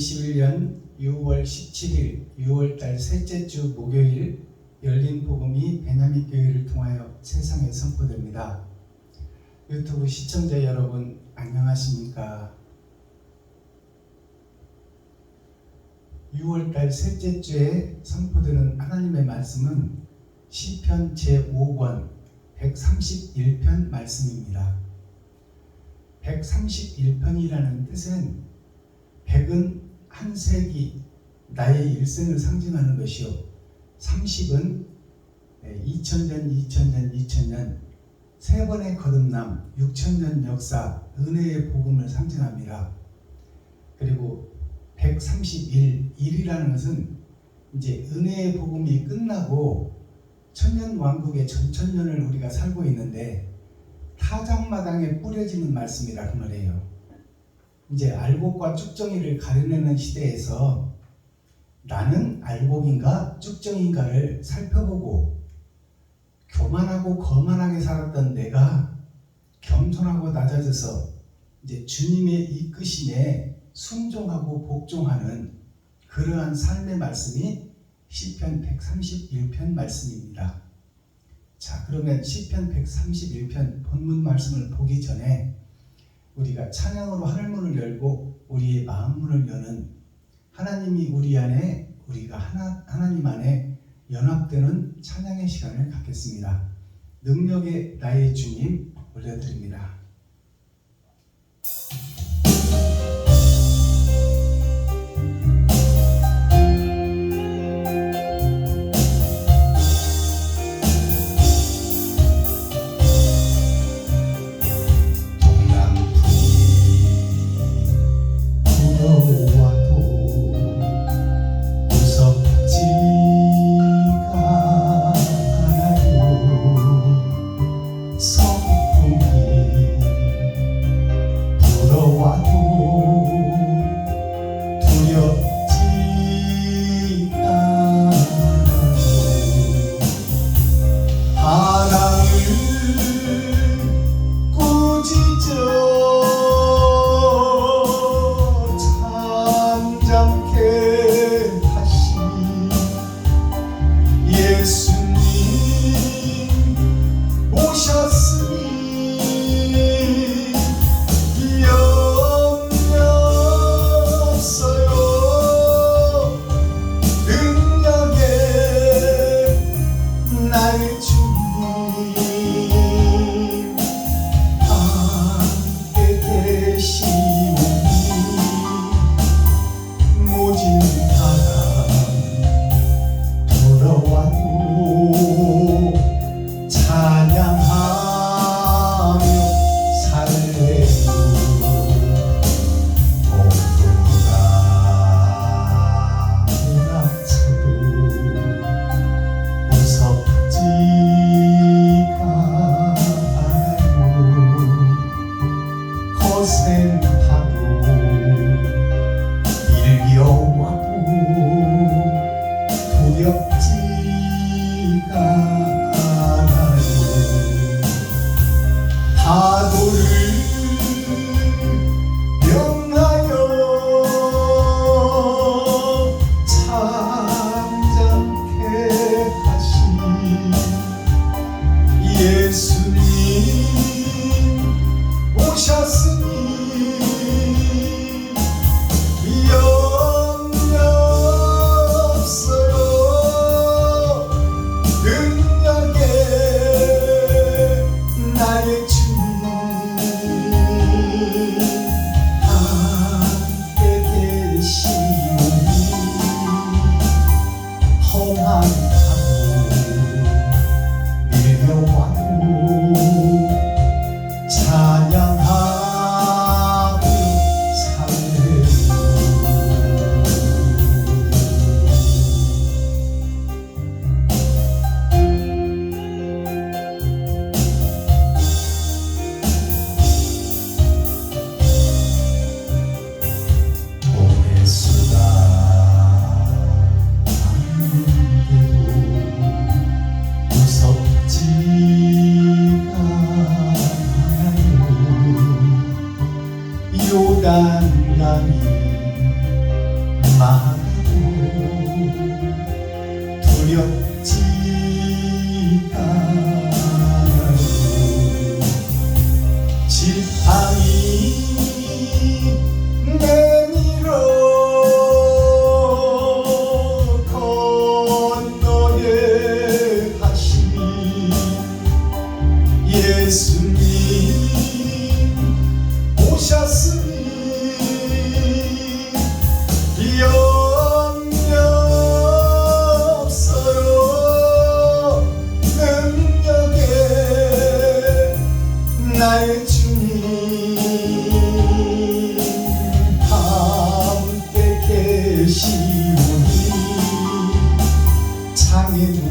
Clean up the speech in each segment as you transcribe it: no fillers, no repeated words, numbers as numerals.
2021년 6월 17일 6월달 셋째 주 목요일 열린 복음이 베냐민 교회를 통하여 세상에 선포됩니다. 유튜브 시청자 여러분 안녕하십니까? 6월달 셋째 주에 선포되는 하나님의 말씀은 시편 제5권 131편 말씀입니다. 131편이라는 뜻은 100은 한 세기 나의 일생을 상징하는 것이요 30은 2000년 세 번의 거듭남 6000년 역사 은혜의 복음을 상징합니다. 그리고 131일이라는 것은 이제 은혜의 복음이 끝나고 천년 왕국의 전천년을 우리가 살고 있는데 타작마당에 뿌려지는 말씀이라 그 말이에요. 이제 알곡과 쭉정이를 가려내는 시대에서 나는 알곡인가 쭉정인가를 살펴보고 교만하고 거만하게 살았던 내가 겸손하고 낮아져서 이제 주님의 이끄심에 순종하고 복종하는 그러한 삶의 말씀이 시편 131편 말씀입니다. 자, 그러면 시편 131편 본문 말씀을 보기 전에 우리가 찬양으로 하늘문을 열고 우리의 마음문을 여는 하나님이 우리 안에 우리가 하나님 안에 연합되는 찬양의 시간을 갖겠습니다. 능력의 나의 주님 올려드립니다. 찬양하 나의 주님 함께 계시오니 장애물이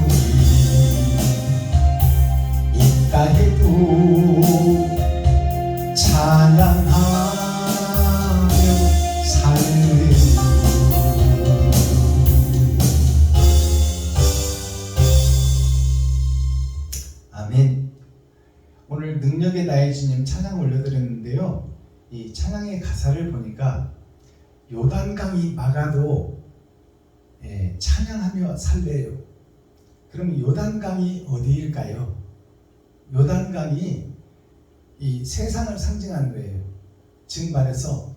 있다 해도 찬양하며 살래요. 아멘. 오늘 능력의 나의 주님 찬양 올려드렸는데요, 이 찬양의 가사를 보니까 요단강이 막아도 찬양하며 살래요. 그럼 요단강이 어디일까요? 요단강이 이 세상을 상징하는 거예요. 즉 말해서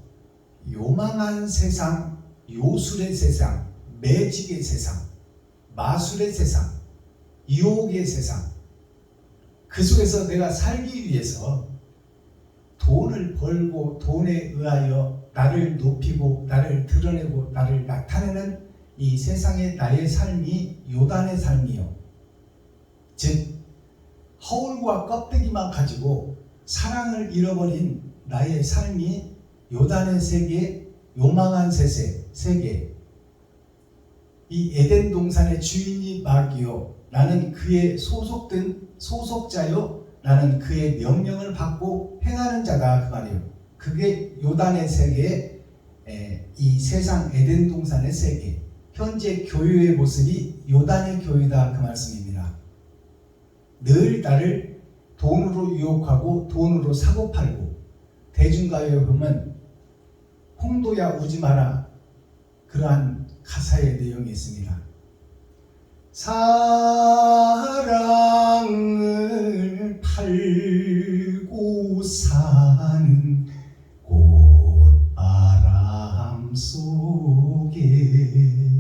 요망한 세상, 요술의 세상, 매직의 세상, 마술의 세상, 유혹의 세상, 그 속에서 내가 살기 위해서 돈을 벌고 돈에 의하여 나를 높이고 나를 드러내고 나를 나타내는 이 세상의 나의 삶이 요단의 삶이요, 즉 허울과 껍데기만 가지고 사랑을 잃어버린 나의 삶이 요단의 세계, 요망한 세계. 이 에덴 동산의 주인이 마귀요, 나는 그의 소속자요, 나는 그의 명령을 받고 행하는 자다, 그 말이에요. 그게 요단의 세계, 이 세상 에덴 동산의 세계, 현재 교회의 모습이 요단의 교회다, 그 말씀입니다. 늘 나를 돈으로 유혹하고 돈으로 사고팔고, 대중가요에 보면 홍도야 우지 마라, 그러한 가사의 내용이 있습니다. 사랑을 팔고 사는 꽃바람 속에,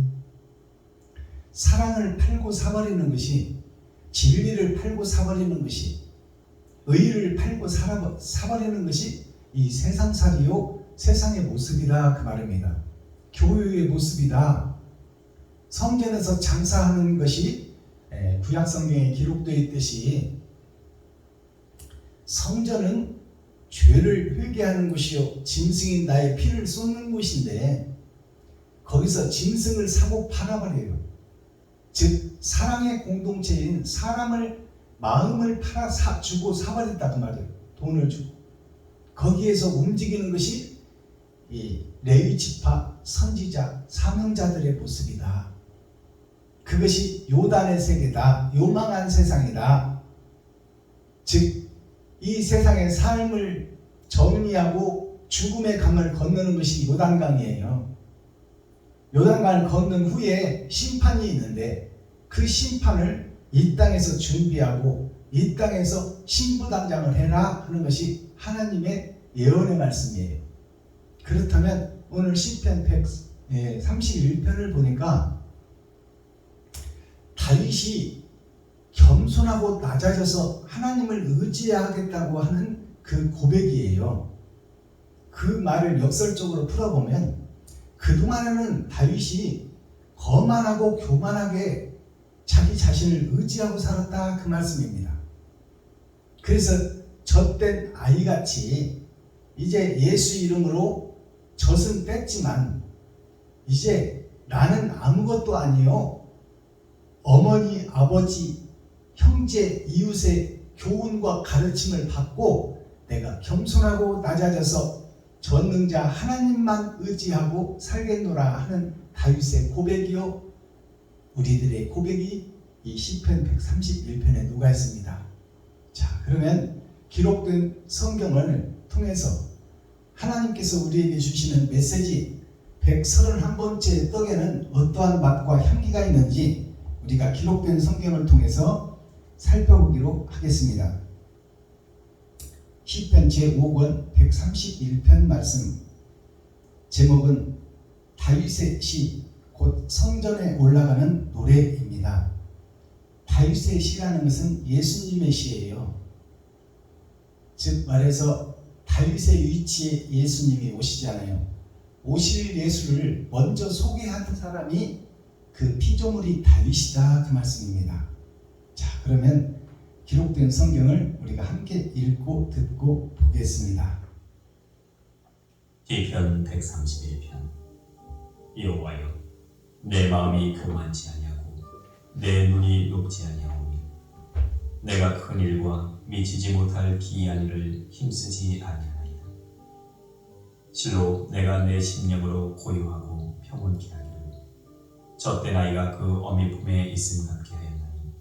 사랑을 팔고 사버리는 것이, 진리를 팔고 사버리는 것이, 의를 팔고 사버리는 것이 이 세상살이요, 세상의 모습이다, 그 말입니다. 교회의 모습이다. 성전에서 장사하는 것이 구약성경에 기록되어 있듯이 성전은 죄를 회개하는 곳이요, 짐승인 나의 피를 쏟는 곳인데, 거기서 짐승을 사고 팔아버려요. 즉 사랑의 공동체인 사람을, 마음을 팔아 주고 사버렸다고 말이에요. 돈을 주고. 거기에서 움직이는 것이 이 레위 지파 선지자 사명자들의 모습이다. 그것이 요단의 세계다, 요망한 세상이다. 즉 이 세상의 삶을 정리하고 죽음의 강을 건너는 것이 요단강이에요. 요단강을 건넌 후에 심판이 있는데, 그 심판을 이 땅에서 준비하고 이 땅에서 신부당장을 해라 하는 것이 하나님의 예언의 말씀이에요. 그렇다면 오늘 시편 131편을 보니까 다윗이 겸손하고 낮아져서 하나님을 의지하겠다고 하는 그 고백이에요. 그 말을 역설적으로 풀어보면 그동안에는 다윗이 거만하고 교만하게 자기 자신을 의지하고 살았다, 그 말씀입니다. 그래서 젖된 아이같이 이제 예수 이름으로 젖은 뺐지만 이제 나는 아무것도 아니요, 어머니, 아버지, 형제, 이웃의 교훈과 가르침을 받고 내가 겸손하고 낮아져서 전능자 하나님만 의지하고 살겠노라 하는 다윗의 고백이요, 우리들의 고백이 이 시편 131편에 녹아 있습니다. 자, 그러면 기록된 성경을 통해서 하나님께서 우리에게 주시는 메시지 131번째 떡에는 어떠한 맛과 향기가 있는지 우리가 기록된 성경을 통해서 살펴보기로 하겠습니다. 시편 제5권 131편 말씀, 제목은 다윗의 시, 곧 성전에 올라가는 노래입니다. 다윗의 시라는 것은 예수님의 시예요. 즉 말해서 다윗의 위치에 예수님이 오시잖아요. 오실 예수를 먼저 소개하는 사람이 그 피조물이 다윗이다, 그 말씀입니다. 자, 그러면 기록된 성경을 우리가 함께 읽고 듣고 보겠습니다. 시편 131편. 여호와여, 내 마음이 교만치 아니하고 내 눈이 높지 아니하오니 내가 큰 일과 미치지 못할 기이한 일을 힘쓰지 아니하나이다. 실로 내가 내 심령으로 고요하고 평온케 하기를 젖된 아이가 그 어미 품에 있음 같게 하였나니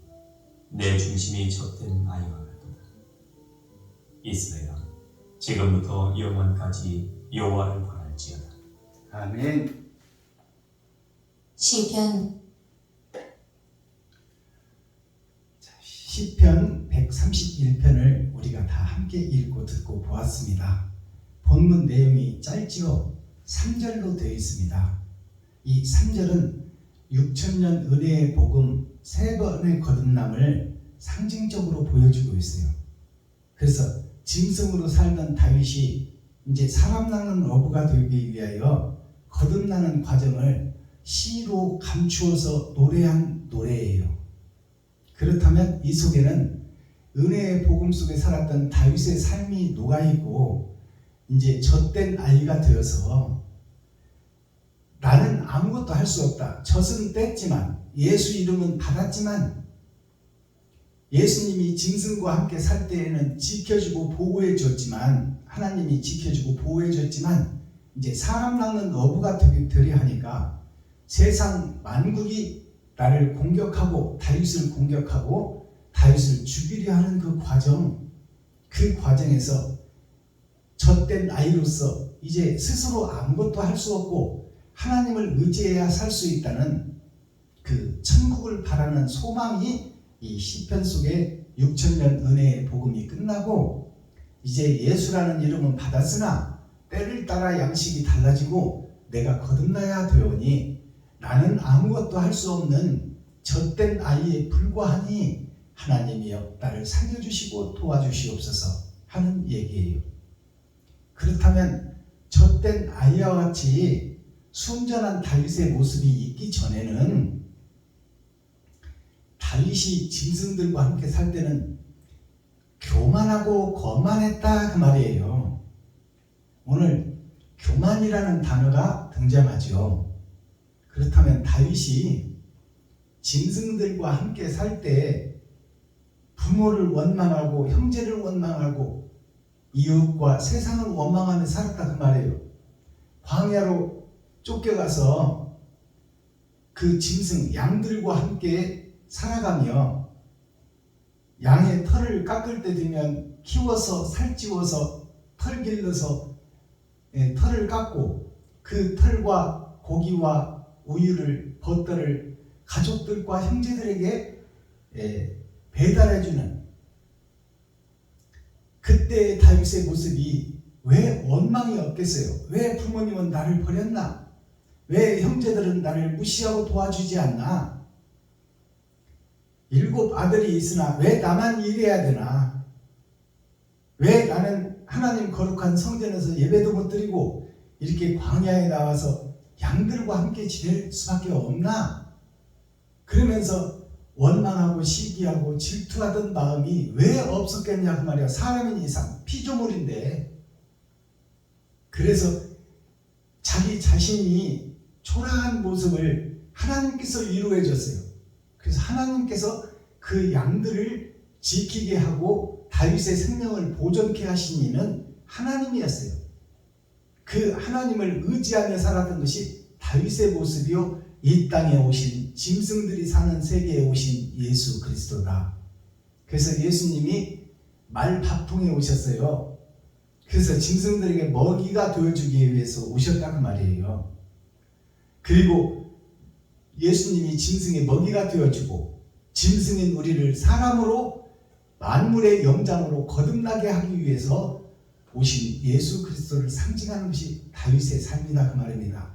내 중심이 젖된 아이와 같도다. 이스라엘아, 지금부터 영원까지 여호와를 바랄지어다. 아멘. 시편 131편을 우리가 다 함께 읽고 듣고 보았습니다. 본문 내용이 짧지요. 3절로 되어 있습니다. 이 3절은 6천년 은혜의 복음 3번의 거듭남을 상징적으로 보여주고 있어요. 그래서 짐승으로 살던 다윗이 이제 사람 낳는 어부가 되기 위하여 거듭나는 과정을 시로 감추어서 노래한 노래예요. 그렇다면 이 속에는 은혜의 복음 속에 살았던 다윗의 삶이 녹아있고 이제 젖된 아이가 되어서 나는 아무것도 할 수 없다. 젖은 뗐지만 예수 이름은 받았지만 예수님이 짐승과 함께 살 때에는 지켜주고 보호해 줬지만 하나님이 지켜주고 보호해 줬지만 이제 사람 낳는 어부가 되려 하니까 세상 만국이 나를 공격하고 다윗을 공격하고 다윗을 죽이려 하는 그 과정에서 젖된 아이로서 이제 스스로 아무것도 할 수 없고 하나님을 의지해야 살 수 있다는 그 천국을 바라는 소망이 이 시편 속에 6천년 은혜의 복음이 끝나고 이제 예수라는 이름은 받았으나 때를 따라 양식이 달라지고 내가 거듭나야 되오니 나는 아무것도 할 수 없는 젖된 아이에 불과하니 하나님이여 나를 살려주시고 도와주시옵소서 하는 얘기예요. 그렇다면 젖된 아이와 같이 순전한 다윗의 모습이 있기 전에는 다윗이 짐승들과 함께 살 때는 교만하고 거만했다 그 말이에요. 오늘 교만이라는 단어가 등장하죠. 그렇다면 다윗이 짐승들과 함께 살 때 부모를 원망하고 형제를 원망하고 이웃과 세상을 원망하며 살았다 그 말이에요. 광야로 쫓겨가서 그 짐승 양들과 함께 살아가며 양의 털을 깎을 때 되면 키워서 살찌워서 털 길러서 털을 깎고 그 털과 고기와 우유를 버터를 가족들과 형제들에게 배달해주는 그때의 다윗의 모습이 왜 원망이 없겠어요? 왜 부모님은 나를 버렸나? 왜 형제들은 나를 무시하고 도와주지 않나? 7 아들이 있으나 왜 나만 일해야 되나? 왜 나는 하나님 거룩한 성전에서 예배도 못 드리고 이렇게 광야에 나와서 양들과 함께 지낼 수밖에 없나? 그러면서 원망하고 시기하고 질투하던 마음이 왜 없었겠냐 그 말이야. 사람인 이상 피조물인데. 그래서 자기 자신이 초라한 모습을 하나님께서 위로해 줬어요. 그래서 하나님께서 그 양들을 지키게 하고 다윗의 생명을 보존케 하신 이는 하나님이었어요. 그 하나님을 의지하며 살았던 것이 다윗의 모습이요 이 땅에 오신 짐승들이 사는 세계에 오신 예수 그리스도다. 그래서 예수님이 말밥통에 오셨어요. 그래서 짐승들에게 먹이가 되어주기 위해서 오셨다는 말이에요. 그리고 예수님이 짐승의 먹이가 되어주고 짐승인 우리를 사람으로 만물의 영장으로 거듭나게 하기 위해서 오신 예수 그리스도를 상징하는 것이 다윗의 삶이다 그 말입니다.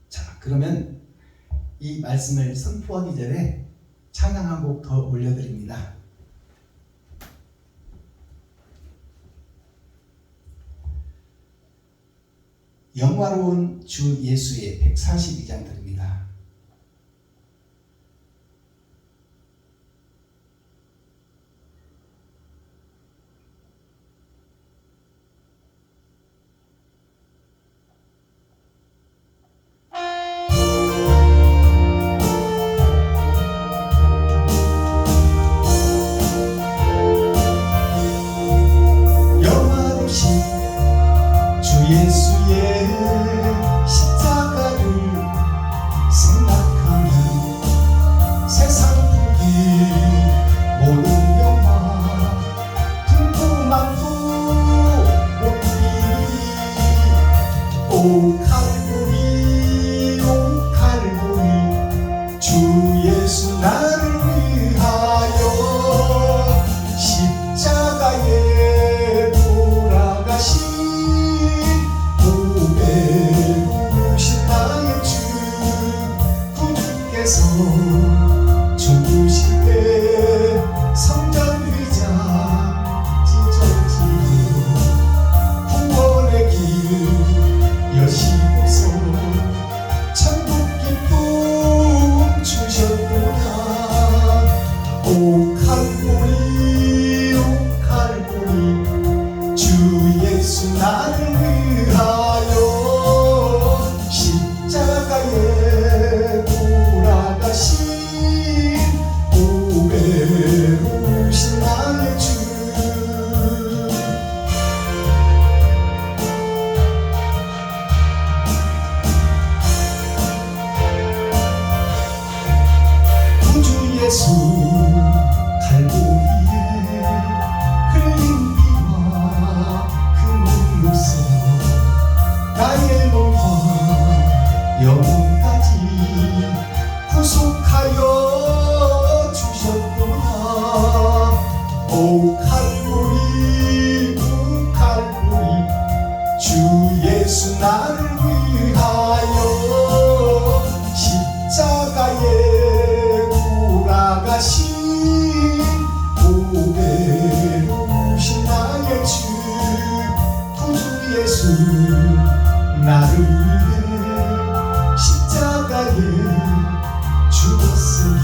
자, 그러면 이 말씀을 선포하기 전에 찬양 한 곡 더 올려드립니다. 영화로운 주 예수의 142장 드립니다. 오 칼보리 오 칼보리 주 예수 나를 위하여 십자가에 돌아가신 보배로우신 나의 주 구주께서 죽으실 때 성전 휘장 찢어지고 구원의 길 여시고서 천국 기쁨 주셨구나. 오 칼보리 오 칼보리 주 예수 나를 위하여 십자가에 돌아가신 보배로우신 나의 주. 구주 예수 칼보리에 흘린 피와 그 눈물서 나의 몸과 영혼까지 구속하여 주셨구나. 오 칼보리 오 칼보리 주 예수 나를 위하여 십자가에 돌아가신 보배로우신 나의 주 구주 예수 나를 위해 십자가에 죽었으니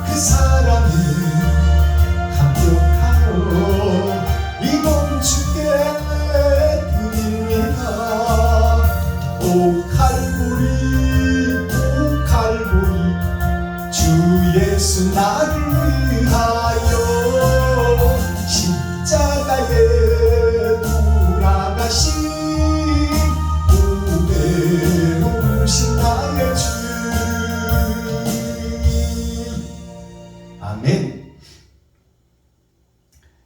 그 사랑에 감격하여 이 몸 주께 드립니다. 오 칼보리 오 칼보리 주 예수 나를 위하여 십자가에 돌아가신 보배로우신 나의 주. 아멘.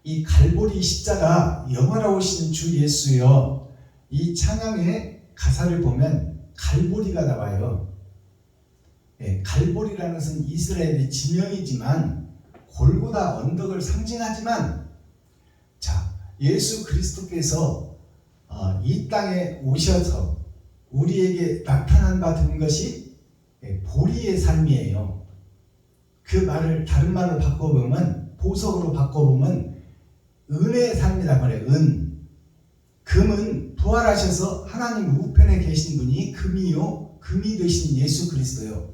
이 갈보리 십자가 영원하오신 주 예수여, 이 찬양의 가사를 보면 갈보리가 나와요. 갈보리라는 것은 이스라엘의 지명이지만 골고다 언덕을 상징하지만, 자, 예수 그리스도께서 이 땅에 오셔서 우리에게 나타난 바 된 것이 보리의 삶이에요. 그 말을 다른 말로 바꿔보면, 보석으로 바꿔보면 은혜의 삶이란 말이에요. 금은 부활하셔서 하나님 우편에 계신 분이 금이요, 금이 되신 예수 그리스도요.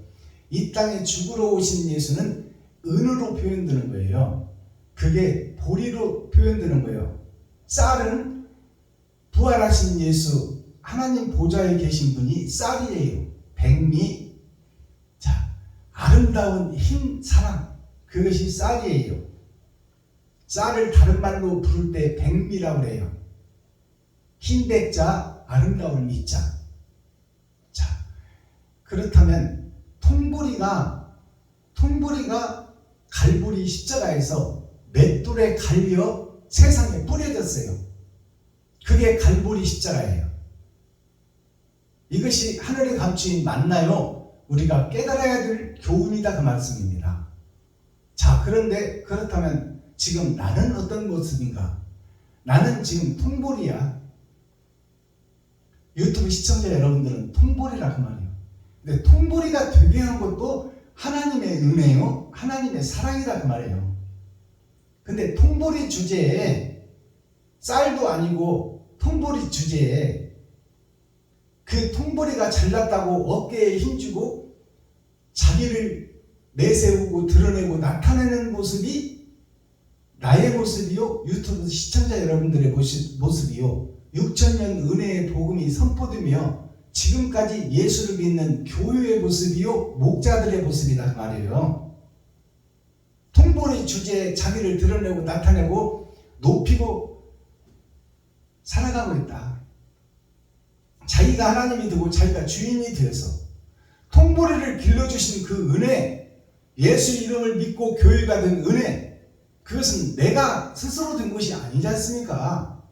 이 땅에 죽으러 오신 예수는 은으로 표현되는 거예요. 그게 보리로 표현되는 거예요. 쌀은 부활하신 예수, 하나님 보좌에 계신 분이 쌀이에요. 백미. 자, 아름다운 흰 사랑, 그것이 쌀이에요. 쌀을 다른 말로 부를 때 백미라고 해요. 흰 백자, 아름다운 미자. 자, 그렇다면 통보리가 갈보리 십자가에서 맷돌에 갈려 세상에 뿌려졌어요. 그게 갈보리 십자가예요. 이것이 하늘의 감추인 맞나요? 우리가 깨달아야 될 교훈이다, 그 말씀입니다. 자, 그런데 그렇다면 지금 나는 어떤 모습인가? 나는 지금 통보리야. 유튜브 시청자 여러분들은 통보리라 그 말이에요. 근데 통보리가 되게 한 것도 하나님의 은혜요, 하나님의 사랑이라 그 말이에요. 근데 통보리 주제에, 쌀도 아니고 통보리 주제에 그 통보리가 잘났다고 어깨에 힘주고 자기를 내세우고 드러내고 나타내는 모습이 나의 모습이요, 유튜브 시청자 여러분들의 모습이요, 6,000년 은혜의 복음이 선포되며 지금까지 예수를 믿는 교회의 모습이요, 목자들의 모습이다 그 말이에요. 통보리 주제에 자기를 드러내고 나타내고 높이고 살아가고 있다. 자기가 하나님이 되고 자기가 주인이 되어서 통보리를 길러주신 그 은혜, 예수 이름을 믿고 교회가 된 은혜, 그것은 내가 스스로 된 것이 아니지 않습니까?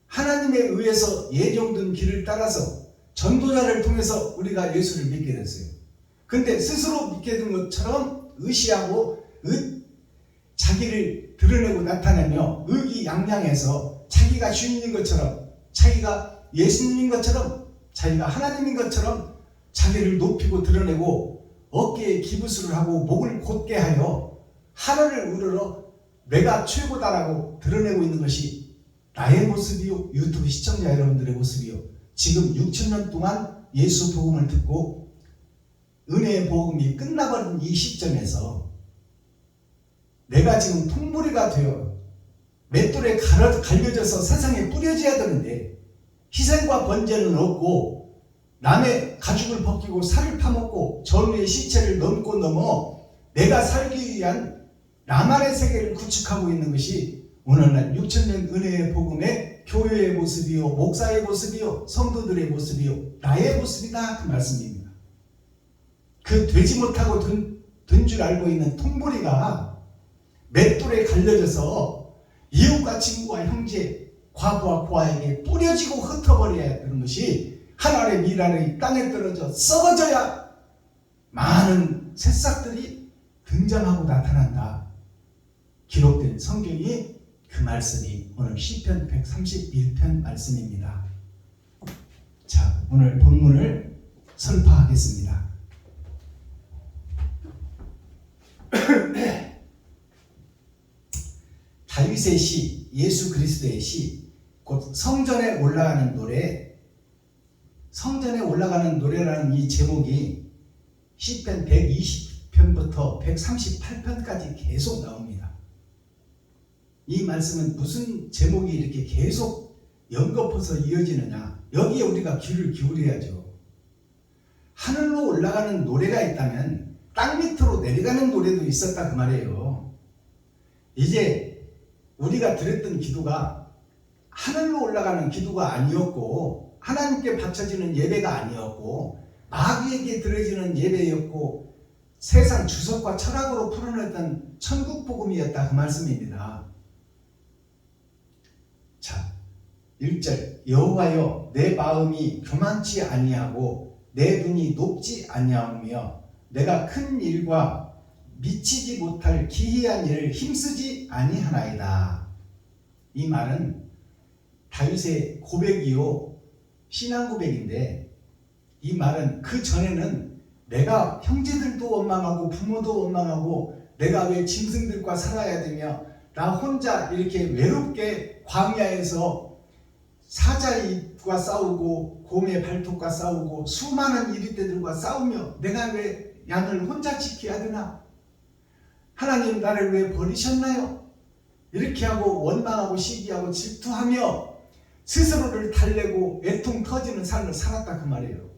하나님에 의해서 예정된 길을 따라서 전도자를 통해서 우리가 예수를 믿게 됐어요. 근데 스스로 믿게 된 것처럼 의시하고 자기를 드러내고 나타내며 의기양양해서 자기가 주인인 것처럼, 자기가 예수님인 것처럼, 자기가 하나님인 것처럼 자기를 높이고 드러내고 어깨에 기부술을 하고 목을 곧게 하여 하늘을 우러러 내가 최고다라고 드러내고 있는 것이 나의 모습이요, 유튜브 시청자 여러분들의 모습이요, 지금 6,000년 동안 예수 복음을 듣고 은혜의 복음이 끝나버린 이 시점에서 내가 지금 통보리가 되어 맷돌에 갈려져서 세상에 뿌려져야 되는데 희생과 번제는 없고 남의 가죽을 벗기고 살을 파먹고 전우의 시체를 넘어 내가 살기 위한 나만의 세계를 구축하고 있는 것이 오늘날 6,000년 은혜의 복음의 교회의 모습이요, 목사의 모습이요, 성도들의 모습이요, 나의 모습이다, 그 말씀입니다. 그 되지 못하고 된 줄 알고 있는 통보리가 맷돌에 갈려져서 이웃과 친구와 형제, 과부와 고아에게 뿌려지고 흩어버려야 되는 것이 하나님의 미랄이 땅에 떨어져 썩어져야 많은 새싹들이 등장하고 나타난다. 기록된 성경이 그 말씀이 오늘 시편 131편 말씀입니다. 자, 오늘 본문을 설파하겠습니다. 다윗의 시, 예수 그리스도의 시, 곧 성전에 올라가는 노래, 성전에 올라가는 노래라는 이 제목이 시편 120편부터 138편까지 계속 나옵니다. 이 말씀은 무슨 제목이 이렇게 계속 연거푸서 이어지느냐, 여기에 우리가 귀를 기울여야죠. 하늘로 올라가는 노래가 있다면 땅 밑으로 내려가는 노래도 있었다, 그 말이에요. 이제 우리가 드렸던 기도가 하늘로 올라가는 기도가 아니었고, 하나님께 바쳐지는 예배가 아니었고, 마귀에게 드려지는 예배였고, 세상 주석과 철학으로 풀어냈던 천국 복음이었다, 그 말씀입니다. 자, 1절, 여호와여 내 마음이 교만치 아니하고 내 눈이 높지 아니하며 내가 큰 일과 미치지 못할 기이한 일을 힘쓰지 아니하나이다. 이 말은 다윗의 고백이요, 신앙 고백인데, 이 말은 그 전에는 내가 형제들도 원망하고 부모도 원망하고 내가 왜 짐승들과 살아야 되며 나 혼자 이렇게 외롭게 광야에서 사자입과 싸우고 곰의 발톱과 싸우고 수많은 이리떼들과 싸우며 내가 왜 양을 혼자 지켜야 되나? 하나님 나를 왜 버리셨나요? 이렇게 하고 원망하고 시기하고 질투하며 스스로를 달래고 애통 터지는 삶을 살았다, 그 말이에요.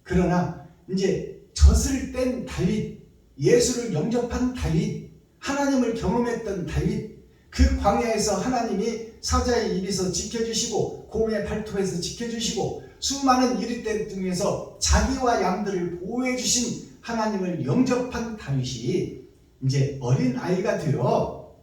그러나 이제 젖을 뗀 다윗, 예수를 영접한 다윗, 하나님을 경험했던 다윗, 그 광야에서 하나님이 사자의 입에서 지켜주시고 곰의 발톱에서 지켜주시고 수많은 이리떼 등에서 자기와 양들을 보호해 주신 하나님을 영접한 다윗이 이제 어린 아이가 되어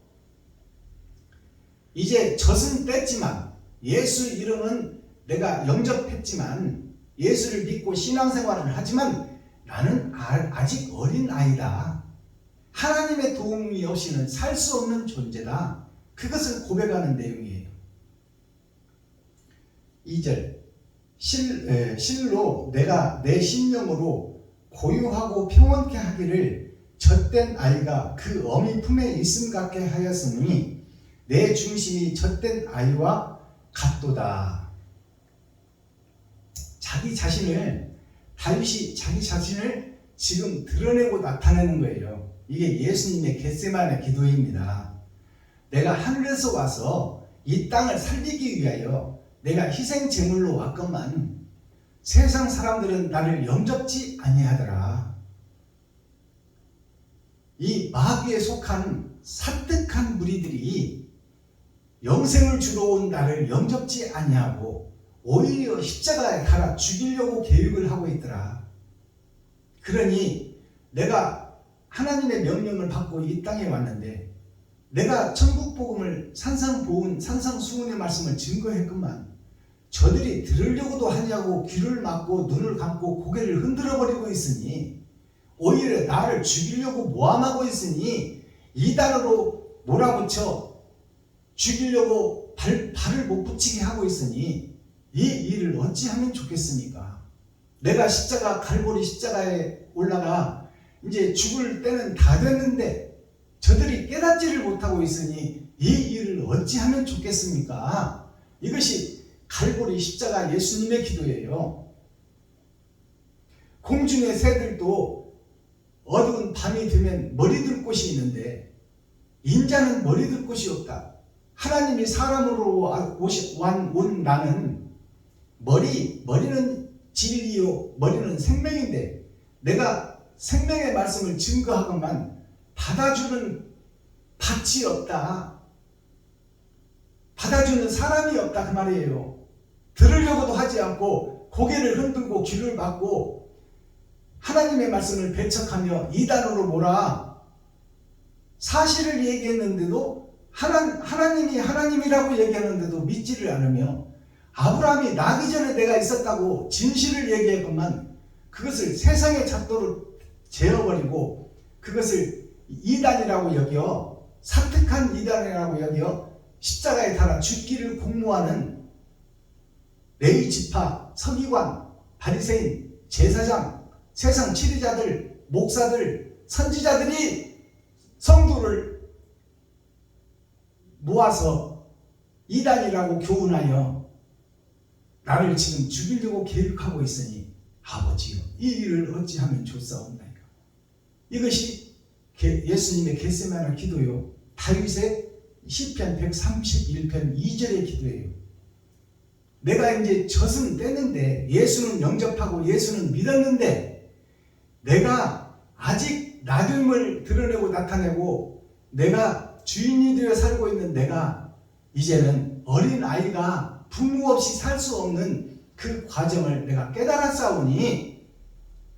이제 젖은 뗐지만 예수 이름은 내가 영접했지만 예수를 믿고 신앙생활을 하지만 나는 아직 어린 아이다. 하나님의 도움이 없이는 살 수 없는 존재다. 그것을 고백하는 내용이에요. 2절, 실로 내가 내 심령으로 고요하고 평온케 하기를 젖된 아이가 그 어미 품에 있음 같게 하였으니 내 중심이 젖된 아이와 같도다. 다윗이 자기 자신을 지금 드러내고 나타내는 거예요. 이게 예수님의 겟세마네 기도입니다. 내가 하늘에서 와서 이 땅을 살리기 위하여 내가 희생 제물로 왔건만 세상 사람들은 나를 영접지 아니하더라. 이 마귀에 속한 사뜩한 무리들이 영생을 주러 온 나를 영접지 아니하고 오히려 십자가에 달아 죽이려고 계획을 하고 있더라. 그러니 내가 하나님의 명령을 받고 이 땅에 왔는데 내가 천국복음을 산상수훈의 말씀을 증거했건만 저들이 들으려고도 하냐고 귀를 막고 눈을 감고 고개를 흔들어버리고 있으니 오히려 나를 죽이려고 모함하고 있으니 이단으로 몰아붙여 죽이려고 발을 못 붙이게 하고 있으니 이 일을 어찌하면 좋겠습니까? 내가 갈보리 십자가에 올라가 이제 죽을 때는 다 됐는데 저들이 깨닫지를 못하고 있으니 이 일을 어찌하면 좋겠습니까? 이것이 갈보리 십자가 예수님의 기도예요. 공중의 새들도 어두운 밤이 되면 머리둘 곳이 있는데 인자는 머리둘 곳이 없다. 하나님이 사람으로 온 나는 머리는 진리요 머리는 생명인데 내가 생명의 말씀을 증거하건만 받아주는 밭이 없다. 받아주는 사람이 없다 그 말이에요. 들으려고도 하지 않고 고개를 흔들고 귀를 막고 하나님의 말씀을 배척하며 이단으로 몰아 사실을 얘기했는데도 하나님이 하나님이라고 얘기하는데도 믿지를 않으며 아브라함이 나기 전에 내가 있었다고 진실을 얘기했건만 그것을 세상의 잣도로 재어버리고 그것을 이단이라고 여겨 사특한 이단이라고 여겨 십자가에 달아 죽기를 공모하는 레위 지파, 서기관, 바리새인, 제사장, 세상 치리자들, 목사들, 선지자들이 성도를 모아서 이단이라고 교훈하여 나를 지금 죽이려고 계획하고 있으니 아버지여 이 일을 어찌하면 좋사옵나이까. 이것이 예수님의 겟세마네 기도요. 다윗의 시편 131편 2절의 기도예요. 내가 이제 젖은 떼는데 예수는 영접하고 예수는 믿었는데 내가 아직 나됨을 드러내고 나타내고 내가 주인이 되어 살고 있는 내가 이제는 어린 아이가 부모 없이 살 수 없는 그 과정을 내가 깨달았사오니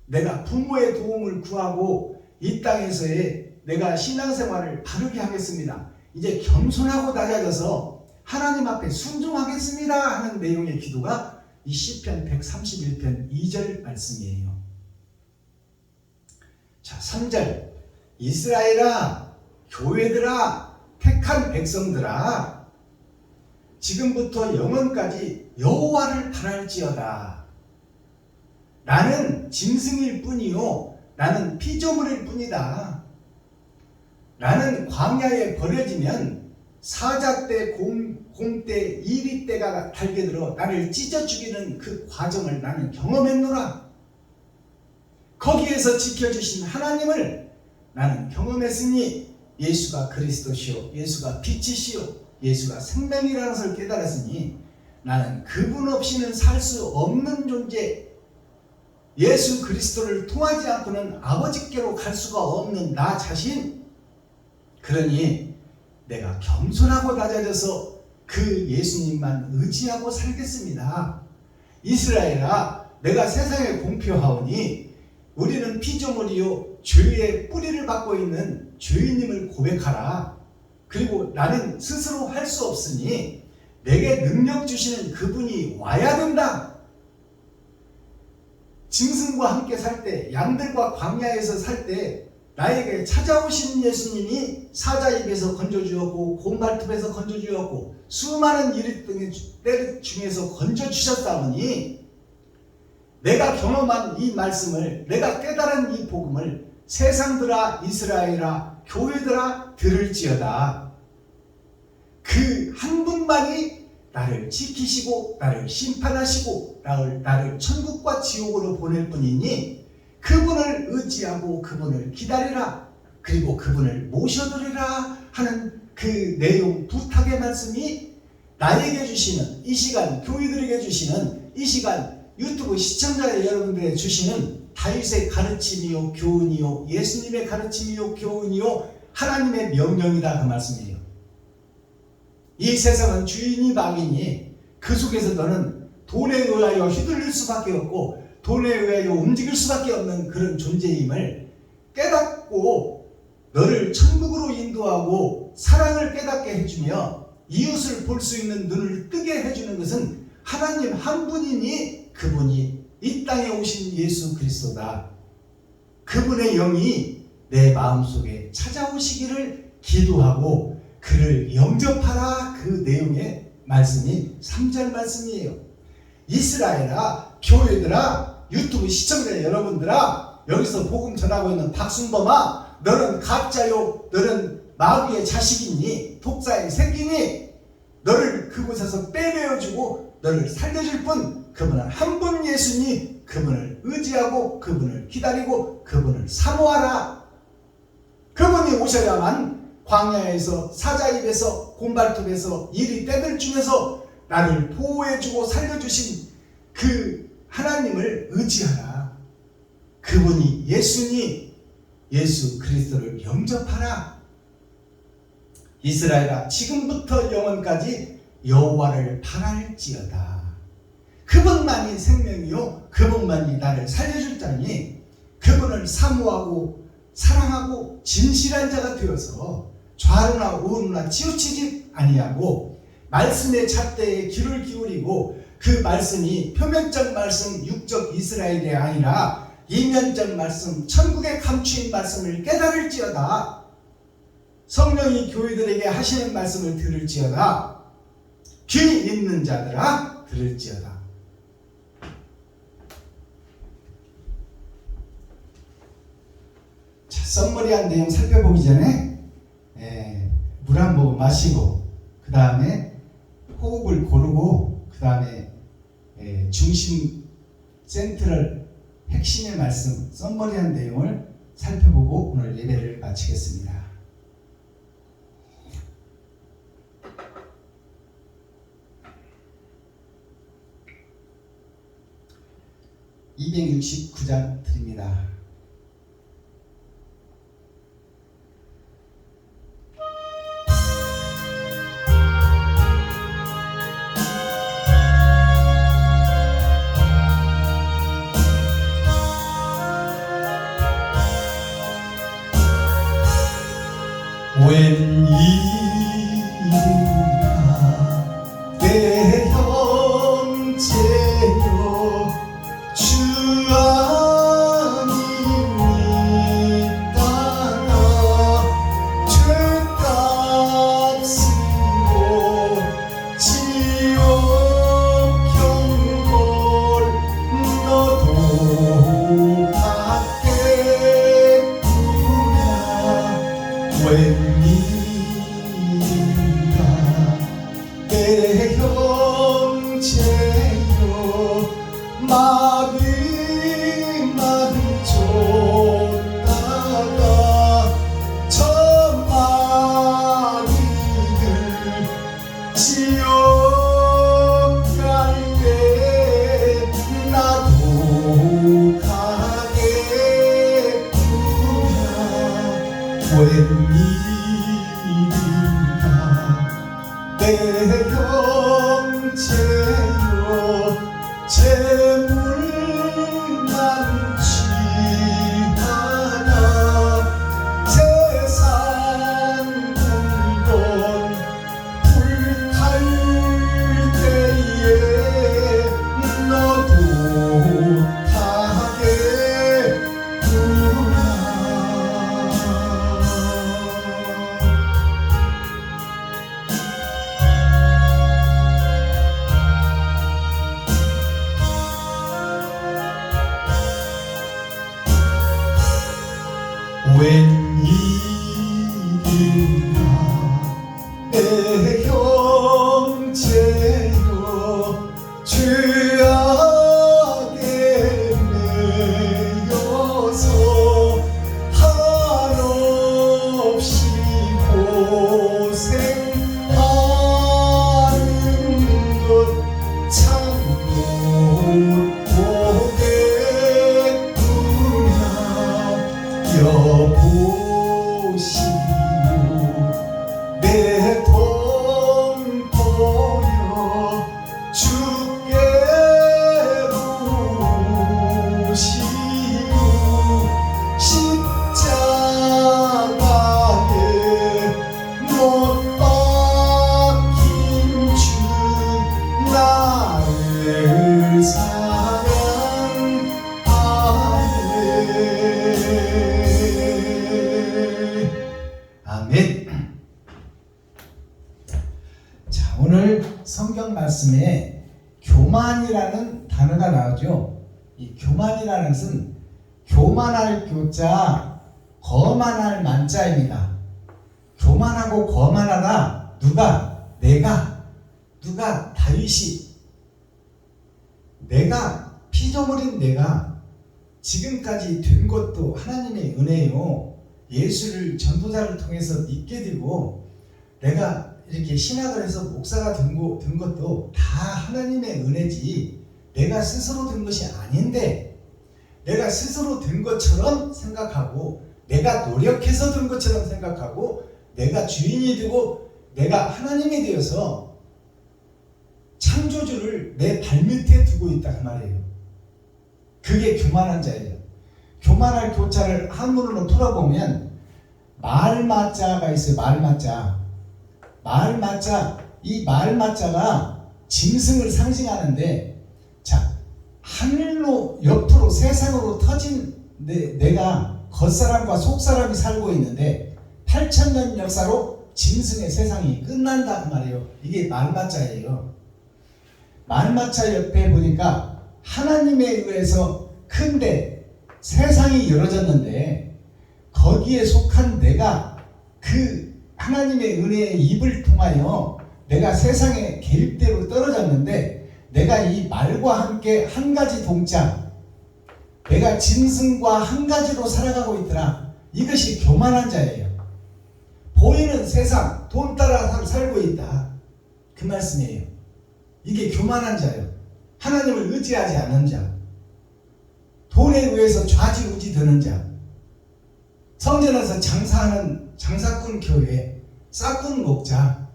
내가 부모의 도움을 구하고 이 땅에서의 내가 신앙생활을 바르게 하겠습니다. 이제 겸손하고 낮아져서 하나님 앞에 순종하겠습니다 하는 내용의 기도가 이 시편 131편 2절 말씀이에요. 자, 3절 이스라엘아 교회들아 택한 백성들아 지금부터 영원까지 여호와를 바랄지어다. 나는 짐승일 뿐이요 나는 피조물일 뿐이다. 나는 광야에 버려지면 사자떼, 곰떼, 이리떼가 달겨들어 나를 찢어 죽이는 그 과정을 나는 경험했노라. 거기에서 지켜주신 하나님을 나는 경험했으니 예수가 그리스도시요 예수가 빛이시요 예수가 생명이라는 것을 깨달았으니 나는 그분 없이는 살 수 없는 존재 예수 그리스도를 통하지 않고는 아버지께로 갈 수가 없는 나 자신 그러니 내가 겸손하고 낮아져서 그 예수님만 의지하고 살겠습니다. 이스라엘아 내가 세상에 공표하오니 우리는 피조물이요 죄의 뿌리를 받고 있는 죄인임을 고백하라. 그리고 나는 스스로 할 수 없으니 내게 능력 주시는 그분이 와야 된다. 짐승과 함께 살 때 양들과 광야에서 살 때 나에게 찾아오신 예수님이 사자 입에서 건져주었고 곰발톱에서 건져주었고 수많은 이리 중에서 건져주셨다오니 내가 경험한 이 말씀을 내가 깨달은 이 복음을 세상들아 이스라엘아 교회들아 들을지어다. 그 한 분만이 나를 지키시고 나를 심판하시고 나를 천국과 지옥으로 보낼 뿐이니 그분을 의지하고 그분을 기다리라. 그리고 그분을 모셔드리라 하는 그 내용 부탁의 말씀이 나에게 주시는 이 시간 교회들에게 주시는 이 시간 유튜브 시청자 여러분들에게 주시는 다윗의 가르침이요 교훈이요 예수님의 가르침이요 교훈이요 하나님의 명령이다 그 말씀이에요. 이 세상은 주인이 막이니 그 속에서 너는 돈에 의하여 휘둘릴 수밖에 없고 돈에 의하여 움직일 수밖에 없는 그런 존재임을 깨닫고 너를 천국으로 인도하고 사랑을 깨닫게 해주며 이웃을 볼 수 있는 눈을 뜨게 해주는 것은 하나님 한 분이니 그분이 이 땅에 오신 예수 그리스도다. 그분의 영이 내 마음속에 찾아오시기를 기도하고 그를 영접하라. 그 내용의 말씀이 3절 말씀이에요. 이스라엘아, 교회들아, 유튜브 시청자 여러분들아, 여기서 복음 전하고 있는 박순범아, 너는 가짜요, 너는 마귀의 자식이니, 독사의 새끼니, 너를 그곳에서 빼내어주고 너를 살려줄 분, 그분은 한 분 예수니 그분을 의지하고 그분을 기다리고 그분을 사모하라. 그분이 오셔야만 광야에서 사자입에서 곰발톱에서 이리 떼들 중에서 나를 보호해주고 살려주신 그 하나님을 의지하라. 그분이 예수니 예수 그리스도를 영접하라. 이스라엘아, 지금부터 영원까지 여호와를 바랄지어다. 그분만이 생명이요 그분만이 나를 살려줄 자니 그분을 사모하고 사랑하고 진실한 자가 되어서 좌로나 우로나 치우치지 아니하고 말씀의 잣대에 귀를 기울이고 그 말씀이 표면적 말씀 육적 이스라엘이 아니라 이면적 말씀 천국에 감추인 말씀을 깨달을지어다. 성령이 교회들에게 하시는 말씀을 들을지어다. 귀 있는 자들아 들을지어다. 자, 썸머리한 내용 살펴보기 전에 물 한 모금 마시고 그 다음에 호흡을 고르고 그 다음에 중심 센트럴 핵심의 말씀 썸머리한 내용을 살펴보고 오늘 예배를 마치겠습니다. (269장) 드립니다. 웬일인가 내 형제여 주 안이 따라 죄값 쓰고 지옥 경골 너도 받겠구나. 웬일인가 내 형제여 마귀 쫓다가 저 마귀를 지옥 갈 때 나도 가겠구나. 웬일인가 내 형제여 재물만 취하다 세상 물건 불탈 때에 너도 타겠구나. 오늘 성경 말씀에 교만이라는 단어가 나오죠. 이 교만이라는 것은 교만할 교자, 거만할 만자입니다. 교만하고 거만하다. 누가? 누가? 다윗이. 내가 피조물인 내가 지금까지 된 것도 하나님의 은혜요. 예수를 전도자를 통해서 믿게 되고 내가 이렇게 신학을 해서 목사가 된 것도 다 하나님의 은혜지 내가 스스로 된 것이 아닌데 내가 스스로 된 것처럼 생각하고 내가 노력해서 된 것처럼 생각하고 내가 주인이 되고 내가 하나님이 되어서 창조주를 내 발밑에 두고 있다 그 말이에요. 그게 교만한 자예요. 교만할 교자를 한문으로 풀어보면 말맞자가 있어요. 말맞자. 이 말맞자가 짐승을 상징하는데 자 하늘로 옆으로 세상으로 터진 내가 겉사람과 속사람이 살고 있는데 8,000년 역사로 짐승의 세상이 끝난다 그 말이에요. 이게 말맞자예요. 말맞자 옆에 보니까 하나님에 의해서 큰데 세상이 열어졌는데 거기에 속한 내가 그 하나님의 은혜의 입을 통하여 내가 세상의 계획대로 떨어졌는데 내가 이 말과 함께 한 가지 동자 내가 짐승과 한 가지로 살아가고 있더라. 이것이 교만한 자예요. 보이는 세상 돈 따라 살고 있다 그 말씀이에요. 이게 교만한 자예요. 하나님을 의지하지 않는 자, 돈에 의해서 좌지우지 되는 자, 성전에서 장사하는 장사꾼 교회, 싹꾼 목자,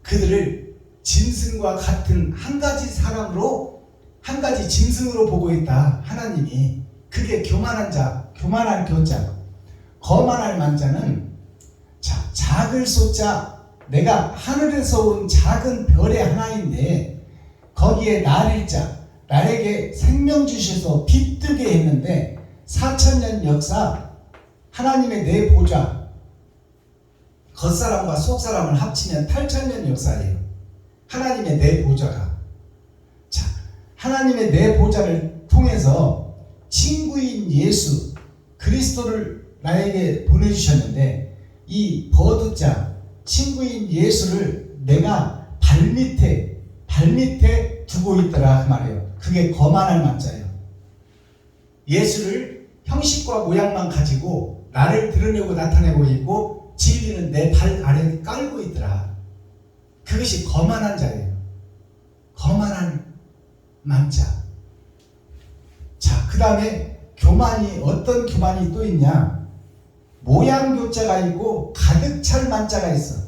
그들을 짐승과 같은 한 가지 사람으로, 한 가지 짐승으로 보고 있다. 하나님이. 그게 교만한 자, 교만한 교자. 거만할 만자는 자, 작을 쏟자. 내가 하늘에서 온 작은 별의 하나인데 거기에 날일 자, 나에게 생명 주셔서 빛뜨게 했는데 4,000년 역사 하나님의 내 보좌 겉사람과 속사람을 합치면 8,000년 역사예요. 하나님의 내 보좌가. 자, 하나님의 내 보좌를 통해서 친구인 예수 그리스도를 나에게 보내주셨는데 이 버드자 친구인 예수를 내가 발밑에 두고 있더라 그 말이에요. 그게 거만할 만자예요. 예수를 형식과 모양만 가지고 나를 드러내고 나타내고 있고 진리는 내 발 아래에 깔고 있더라. 그것이 거만한 자예요. 거만한 만자. 자, 그 다음에 교만이 어떤 교만이 또 있냐? 모양 교자가 있고 가득 찰 만자가 있어.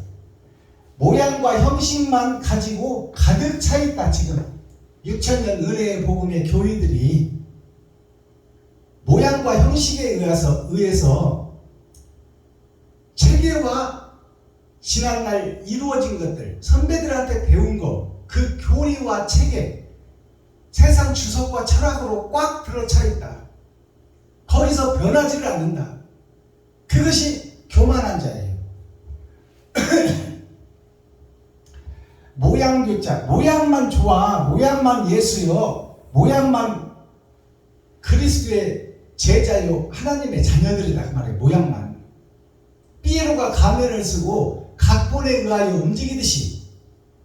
모양과 형식만 가지고 가득 차 있다. 지금 6,000년 은혜의 복음의 교회들이 모양과 형식에 의해서 체계와 지난날 이루어진 것들, 선배들한테 배운 거, 그 교리와 체계, 세상 주석과 철학으로 꽉 들어차 있다. 거기서 변하지를 않는다. 그것이 교만한 자예요. 모양 교자, 모양만 좋아, 모양만 예수요, 모양만 그리스도의 제자요, 하나님의 자녀들이다 그 말이에요. 모양만. 삐에로가 가면을 쓰고 각본에 의하여 움직이듯이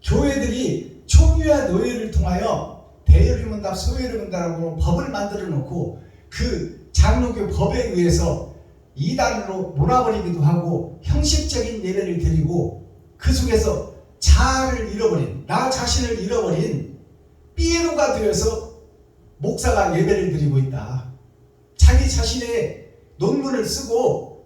교회들이 총회와 노예를 통하여 대여리문답, 소여리문답으로 법을 만들어 놓고 그 장로교 법에 의해서 이단으로 몰아버리기도 하고 형식적인 예배를 드리고 그 속에서 자아를 잃어버린, 나 자신을 잃어버린 삐에로가 되어서 목사가 예배를 드리고 있다. 자기 자신의 논문을 쓰고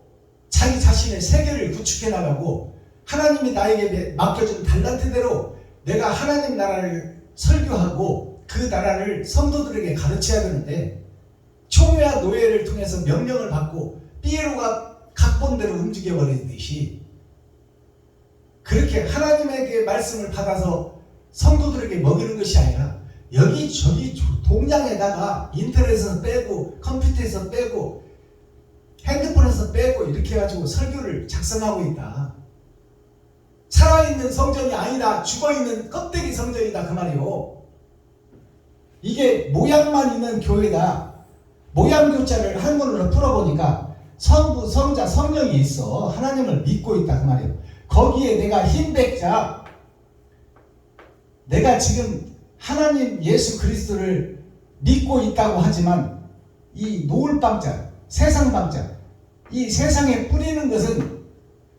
자기 자신의 세계를 구축해 나가고 하나님이 나에게 맡겨준 달란트대로 내가 하나님 나라를 설교하고 그 나라를 성도들에게 가르쳐야 되는데 총회와 노예를 통해서 명령을 받고 삐에로가 각본대로 움직여버리듯이 그렇게 하나님에게 말씀을 받아서 성도들에게 먹이는 것이 아니라 여기저기 동양에다가 인터넷에서 빼고 컴퓨터에서 빼고 핸드폰에서 빼고 이렇게 해가지고 설교를 작성하고 있다. 살아있는 성전이 아니다. 죽어있는 껍데기 성전이다 그 말이요. 이게 모양만 있는 교회다. 모양교자를 한문으로 풀어보니까 성부, 성자, 성령이 있어. 하나님을 믿고 있다 그 말이에요. 거기에 내가 흰백자, 내가 지금 하나님 예수 그리스도를 믿고 있다고 하지만 이 노을방자, 세상방자, 이 세상에 뿌리는 것은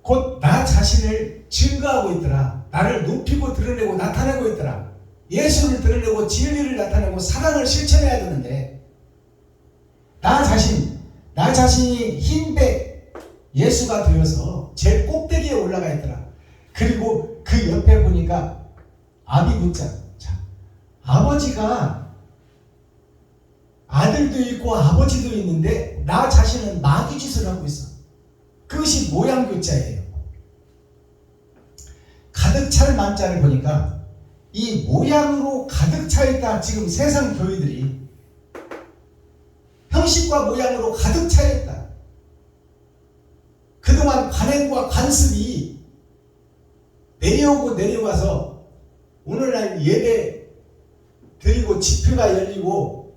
곧 나 자신을 증거하고 있더라. 나를 높이고 드러내고 나타내고 있더라. 예수를 드러내고 진리를 나타내고 사랑을 실천해야 되는데 나 자신이 흰백 예수가 되어서 제일 꼭대기에 올라가 있더라. 그리고 그 옆에 보니까 아비굿자, 아버지가 아들도 있고 아버지도 있는데 나 자신은 마귀짓을 하고 있어. 그것이 모양교자예요. 가득 찰 만자를 보니까 이 모양으로 가득 차 있다. 지금 세상 교회들이 형식과 모양으로 가득 차 있다. 그동안 관행과 관습이 내려오고 내려와서 오늘날 예배 드리고 집회가 열리고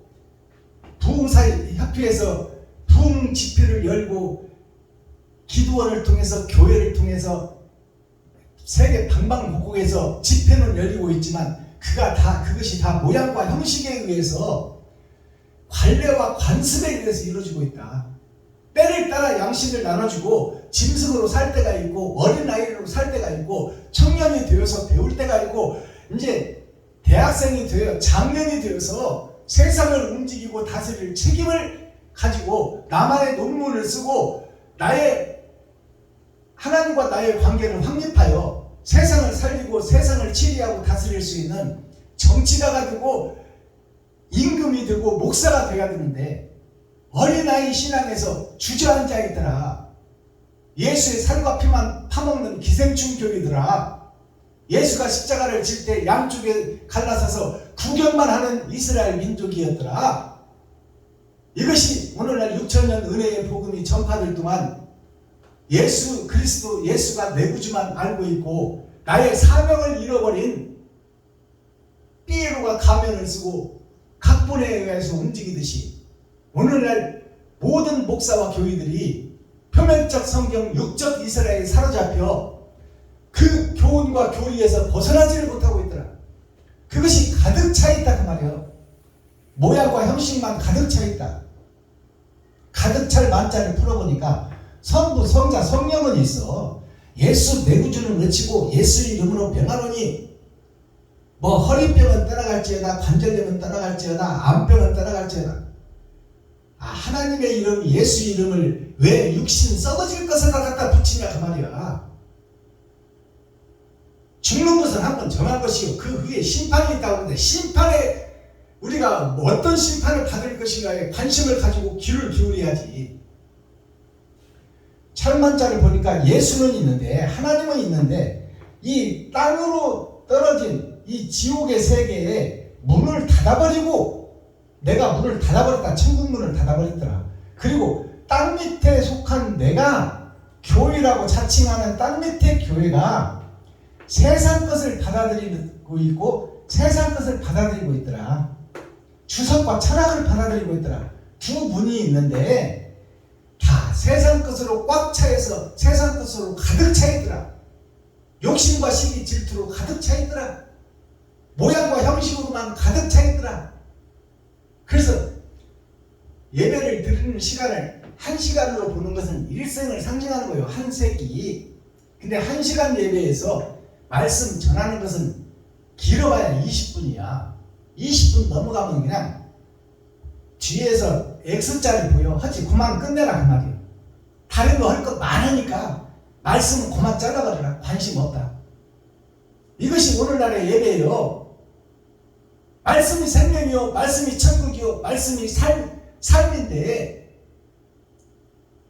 부흥사협회에서 부흥 집회를 열고 기도원을 통해서 교회를 통해서 세계 방방곡곡에서 집회는 열리고 있지만 그것이 다 모양과 형식에 의해서 관례와 관습에 의해서 이루어지고 있다. 때를 따라 양식을 나눠주고 짐승으로 살 때가 있고 어린아이로 살 때가 있고 청년이 되어서 배울 때가 있고 이제 대학생이 되어 장년이 되어서 세상을 움직이고 다스릴 책임을 가지고 나만의 논문을 쓰고 나의 하나님과 나의 관계를 확립하여 세상을 살리고 세상을 치리하고 다스릴 수 있는 정치가가 되고 임금이 되고 목사가 되어야 되는데 어린아이 신앙에서 주저앉아 있더라. 예수의 살과 피만 파먹는 기생충 교리더라. 예수가 십자가를 질 때 양쪽에 갈라서서 구경만 하는 이스라엘 민족이었더라. 이것이 오늘날 6천년 은혜의 복음이 전파될 동안 예수 그리스도 예수가 내 구주만 알고 있고 나의 사명을 잃어버린 삐에로가 가면을 쓰고 각본에 의해서 움직이듯이 오늘날 모든 목사와 교회들이 표면적 성경 육적 이스라엘에 사로잡혀 그 교훈과 교리에서 벗어나지를 못하고 있더라. 그것이 가득 차 있다 그 말이에요. 모양과 형식만 가득 차 있다. 가득 찰 만자를 풀어보니까 성부, 성자, 성령은 있어. 예수 내 구주는 외치고 예수 이름으로 병하노니 뭐 허리병은 떠나갈지어다 관절염은 떠나갈지어다 암병은 떠나갈지어다. 하나님의 이름 예수 이름을 왜 육신 썩어질 것을 갖다 붙이냐 그 말이야. 죽는 것은 한번 정한 것이요 그 후에 심판이 있다고 하는데 심판에 우리가 어떤 심판을 받을 것인가에 관심을 가지고 귀를 기울여야지. 찰만자를 보니까 예수는 있는데 하나님은 있는데 이 땅으로 떨어진 이 지옥의 세계에 문을 닫아버리고 내가 문을 닫아버렸다. 천국 문을 닫아버렸더라. 그리고 땅 밑에 속한 내가 교회라고 자칭하는 땅 밑에 교회가 세상 것을 받아들이고 있고 세상 것을 받아들이고 있더라. 주석과 철학을 받아들이고 있더라. 두 문이 있는데 다 세상 것으로 꽉 차여서 세상 것으로 가득 차 있더라. 욕심과 시기 질투로 가득 차 있더라. 모양과 형식으로만 가득 차 있더라. 그래서 예배를 드리는 시간을 1시간으로 보는 것은 일생을 상징하는 거예요. 한 세기. 근데 1시간 예배에서 말씀 전하는 것은 길어봐야 20분이야. 20분 넘어가면 그냥 뒤에서 X자를 보여. 하지 그만 끝내라 그 말이에요. 다른 거 할 것 많으니까 말씀은 그만 잘라버려라. 관심 없다. 이것이 오늘날의 예배예요. 말씀이 생명이요 말씀이 천국이요 말씀이 삶인데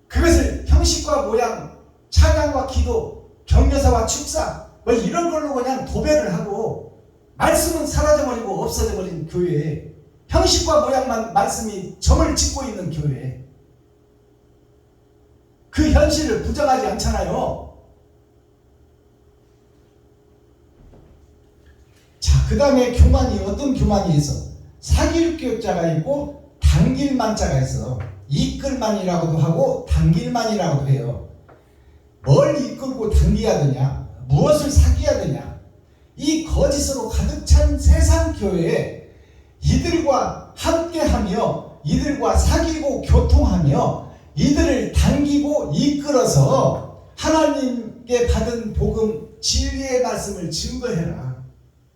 그것을 형식과 모양 찬양과 기도 격려사와 축사 뭐 이런 걸로 그냥 도배를 하고 말씀은 사라져버리고 없어져버린 교회, 형식과 모양만 말씀이 점을 찍고 있는 교회, 그 현실을 부정하지 않잖아요. 그 다음에 교만이 어떤 교만이 있어? 사길교자가 있고 당길만자가 있어. 이끌만이라고도 하고 당길만이라고도 해요. 뭘 이끌고 당겨야 되냐? 무엇을 사귀어야 되냐? 이 거짓으로 가득 찬 세상 교회에 이들과 함께하며 이들과 사귀고 교통하며 이들을 당기고 이끌어서 하나님께 받은 복음 진리의 말씀을 증거해라.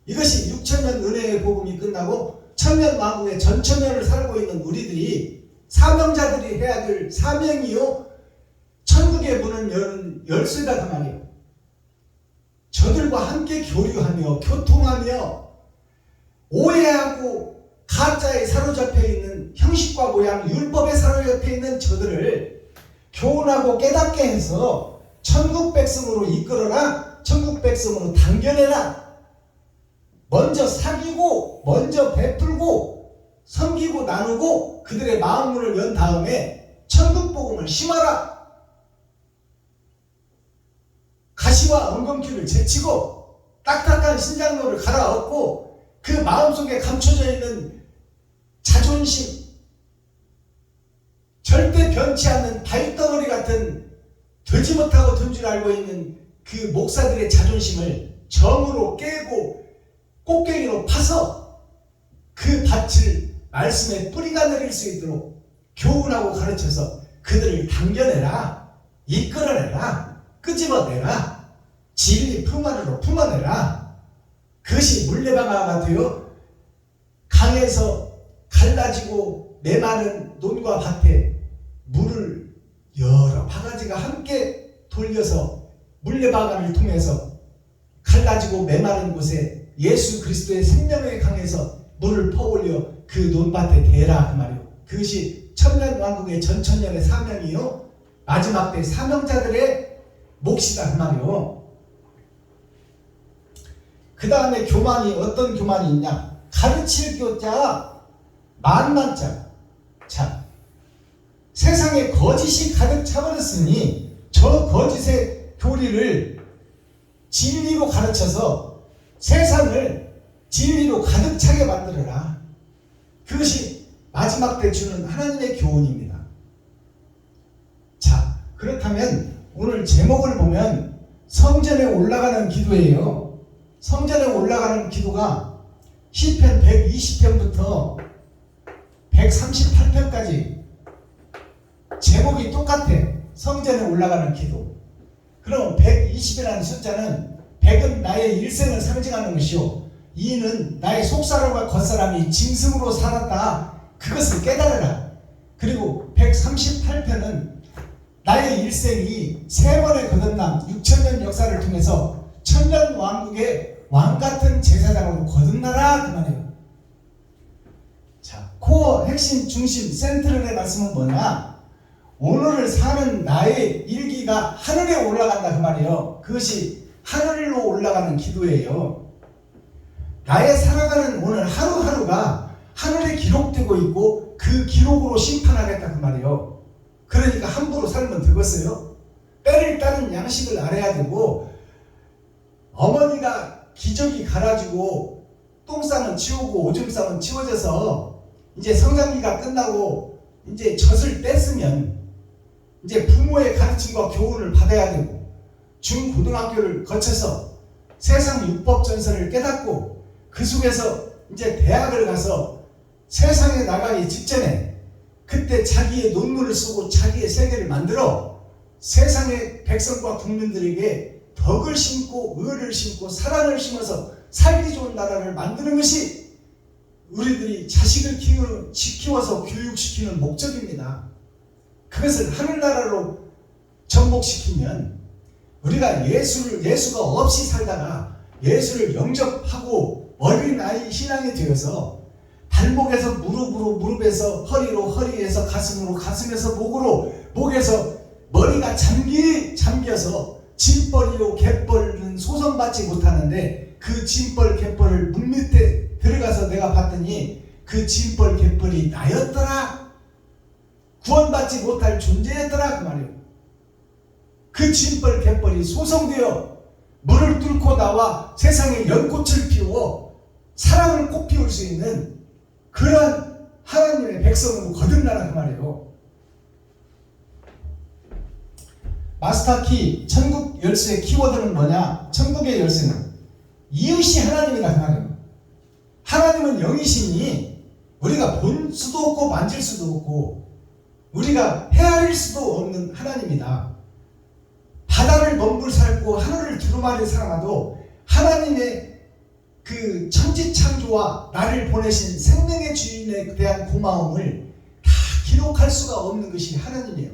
이것이 6천년 은혜의 복음이 끝나고 천년 왕국의 전천년을 살고 있는 우리들이 사명자들이 해야 될 사명이요 천국의 문을 여는 열쇠다 그 말이에요. 저들과 함께 교류하며 교통하며 오해하고 가짜에 사로잡혀 있는 형식과 모양 율법에 사로잡혀 있는 저들을 교훈하고 깨닫게 해서 천국 백성으로 이끌어라. 천국 백성으로 당겨내라. 먼저 사귀고 먼저 베풀고 섬기고 나누고 그들의 마음문을 연 다음에 천국 복음을 심어라. 가시와 엉겅퀴를 제치고 딱딱한 신장로를 갈아엎고 그 마음속에 감춰져 있는 자존심, 절대 변치 않는 발덩어리 같은 되지 못하고 든 줄 알고 있는 그 목사들의 자존심을 정으로 깨고 꼭대기로 파서 그 밭을 말씀의 뿌리가 내릴 수 있도록 교훈하고 가르쳐서 그들을 당겨내라. 이끌어내라. 끄집어내라. 진리 품안으로 품어내라. 그것이 물레방아가 되어 강에서 갈라지고 메마른 논과 밭에 물을 여러 바가지가 함께 돌려서 물레방아를 통해서 갈라지고 메마른 곳에 예수 그리스도의 생명의 강에서 물을 퍼올려 그 논밭에 대라 그 말이요. 그것이 천년왕국의 전천년의 사명이요 마지막 때 사명자들의 몫이다 그 말이요. 그 다음에 교만이 어떤 교만이 있냐? 가르칠 교자 만만자. 자, 세상에 거짓이 가득 차버렸으니 저 거짓의 교리를 진리로 가르쳐서 세상을 진리로 가득 차게 만들어라. 그것이 마지막 때 주는 하나님의 교훈입니다. 자, 그렇다면 오늘 제목을 보면 성전에 올라가는 기도예요. 성전에 올라가는 기도가 시편 120편부터 138편까지 제목이 똑같아. 성전에 올라가는 기도. 그럼 120이라는 숫자는 100은 나의 일생을 상징하는 것이요 2는 나의 속사람과 겉사람이 짐승으로 살았다. 그것을 깨달으라. 그리고 138편은 나의 일생이 세 번의 거듭남 6천년 역사를 통해서 천년 왕국의 왕같은 제사장으로 거듭나라 그 말이에요. 자, 코어 핵심 중심 센트럴의 말씀은 뭐냐? 오늘을 사는 나의 일기가 하늘에 올라간다 그 말이에요. 그것이 하늘로 올라가는 기도예요. 나의 살아가는 오늘 하루하루가 하늘에 기록되고 있고 그 기록으로 심판하겠다 그 말이에요. 그러니까 함부로 살면 되겠어요? 때를 따른 양식을 알아야 되고 어머니가 기저귀 갈아주고 똥 싸면 치우고 오줌 싸면 치워져서 이제 성장기가 끝나고 이제 젖을 뗐으면 이제 부모의 가르침과 교훈을 받아야 되고 중고등학교를 거쳐서 세상 율법 전설을 깨닫고 그 속에서 이제 대학을 가서 세상에 나가기 직전에 그때 자기의 논문을 쓰고 자기의 세계를 만들어 세상의 백성과 국민들에게 덕을 심고 의를 심고 사랑을 심어서 살기 좋은 나라를 만드는 것이 우리들이 자식을 키워서 교육시키는 목적입니다. 그것을 하늘나라로 접목시키면 우리가 예수가 없이 살다가 예수를 영접하고 어린아이 신앙이 되어서 발목에서 무릎으로 무릎에서 허리로 허리에서 가슴으로 가슴에서 목으로 목에서 머리가 잠겨서 짐벌이요 갯벌은 소송받지 못하는데 그 짐벌 갯벌을 물 밑에 들어가서 내가 봤더니 그 짐벌 갯벌이 나였더라. 구원받지 못할 존재였더라 그 말이에요. 그 짐벌 갯벌이 소성되어 물을 뚫고 나와 세상에 연꽃을 피워 사랑을 꽃피울 수 있는 그런 하나님의 백성으로 거듭나라 그 말이에요. 마스터키 천국 열쇠의 키워드는 뭐냐? 천국의 열쇠는 이웃이 하나님이다 그 말이에요. 하나님은 영이시니 우리가 볼 수도 없고 만질 수도 없고 우리가 헤아릴 수도 없는 하나님이다. 바다를 먼불 살고 하늘을 두루마리 살아도 하나님의 그 천지창조와 나를 보내신 생명의 주인에 대한 고마움을 다 기록할 수가 없는 것이 하나님이에요.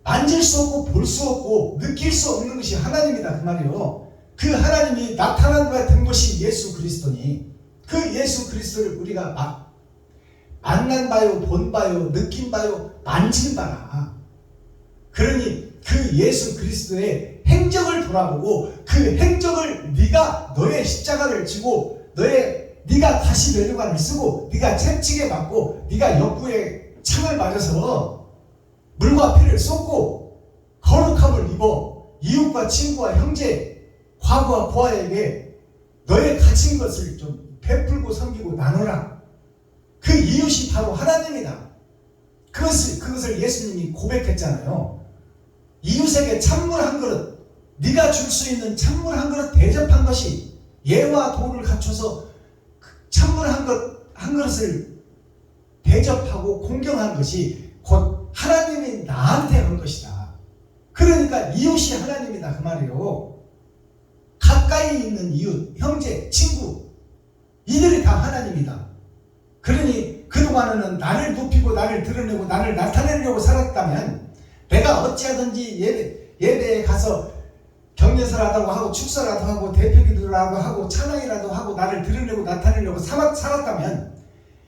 만질 수 없고 볼 수 없고 느낄 수 없는 것이 하나님이다 그 말이에요. 그 하나님이 나타난 바 된 것이 예수 그리스도니 그 예수 그리스도를 우리가 만난 바요, 본 바요, 느낀 바요, 만진 바라. 그러니 그 예수 그리스도의 행적을 돌아보고 그 행적을 네가 너의 십자가를 지고 네가 다시 면류관을 쓰고 네가 채찍에 맞고 네가 역구에 창을 맞아서 물과 피를 쏟고 거룩함을 입어 이웃과 친구와 형제 과거와 고아에게 너의 가진 것을 좀 베풀고 섬기고 나누라. 그 이웃이 바로 하나님이다. 그것을 예수님이 고백했잖아요. 이웃에게 찬물 한 그릇, 네가 줄 수 있는 찬물 한 그릇 대접한 것이 예와 도를 갖춰서 찬물 한 그릇을 대접하고 공경한 것이 곧 하나님이 나한테 한 것이다. 그러니까 이웃이 하나님이다 그 말이에요. 가까이 있는 이웃, 형제, 친구 이들이 다 하나님이다. 그러니 그동안에는 나를 높이고 나를 드러내고 나를 나타내려고 살았다면 내가 어찌하든지 예배에 가서 격려사라도 하고 축사라도 하고 대표기도라도 하고 찬양이라도 하고 나를 드러내고 나타내려고 살았다면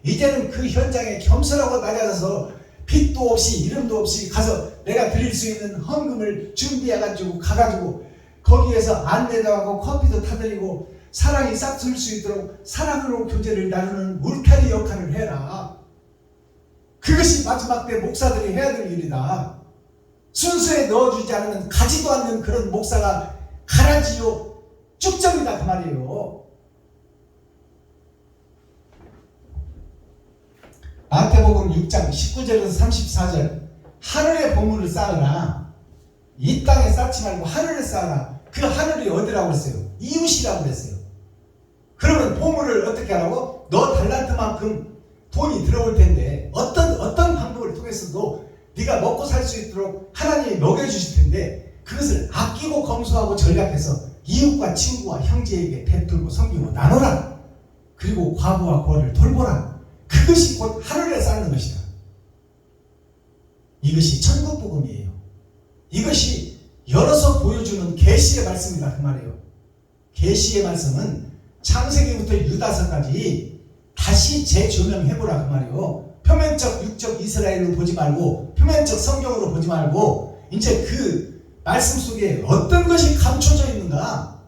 이제는 그 현장에 겸손하고 낮아져서 빛도 없이 이름도 없이 가서 내가 드릴 수 있는 헌금을 준비해가지고 가가지고 거기에서 안내도 하고 커피도 타드리고 사랑이 싹틀 수 있도록 사랑으로 교제를 나누는 울타리 역할을 해라. 그것이 마지막 때 목사들이 해야 될 일이다. 순수에 넣어주지 않으면 가지도 않는 그런 목사가 가라지요 쭉정이다 그 말이에요. 마태복음 6장 19절에서 34절 하늘의 보물을 쌓으라. 이 땅에 쌓지 말고 하늘에 쌓아라. 그 하늘이 어디라고 그랬어요? 이웃이라고 그랬어요. 그러면 보물을 어떻게 하라고? 너 달란트만큼 돈이 들어올 텐데 어떤 방법을 통해서도 네가 먹고 살 수 있도록 하나님이 먹여주실 텐데 그것을 아끼고 검소하고 전략해서 이웃과 친구와 형제에게 베풀고 섬기고 나눠라. 그리고 과부와 고아를 돌보라. 그것이 곧 하늘에 쌓는 것이다. 이것이 천국 복음이에요. 이것이 열어서 보여주는 계시의 말씀이다 그 말이에요. 계시의 말씀은 창세기부터 유다서까지 다시 재조명해보라 그 말이에요. 표면적 육적 이스라엘로 보지 말고 표면적 성경으로 보지 말고 이제 그 말씀 속에 어떤 것이 감춰져 있는가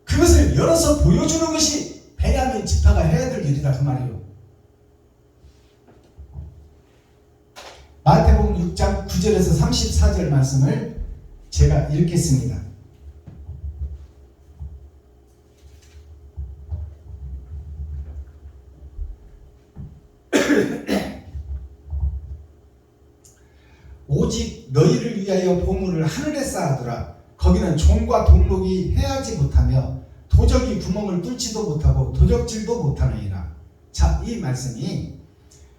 그것을 열어서 보여주는 것이 베냐민 지파가 해야 될 일이다 그 말이에요. 마태복음 6장 9절에서 34절 말씀을 제가 읽겠습니다. 오직 너희를 위하여 보물을 하늘에 쌓아두라. 거기는 종과 동록이 해하지 못하며 도적이 구멍을 뚫지도 못하고 도적질도 못하느니라. 자, 이 말씀이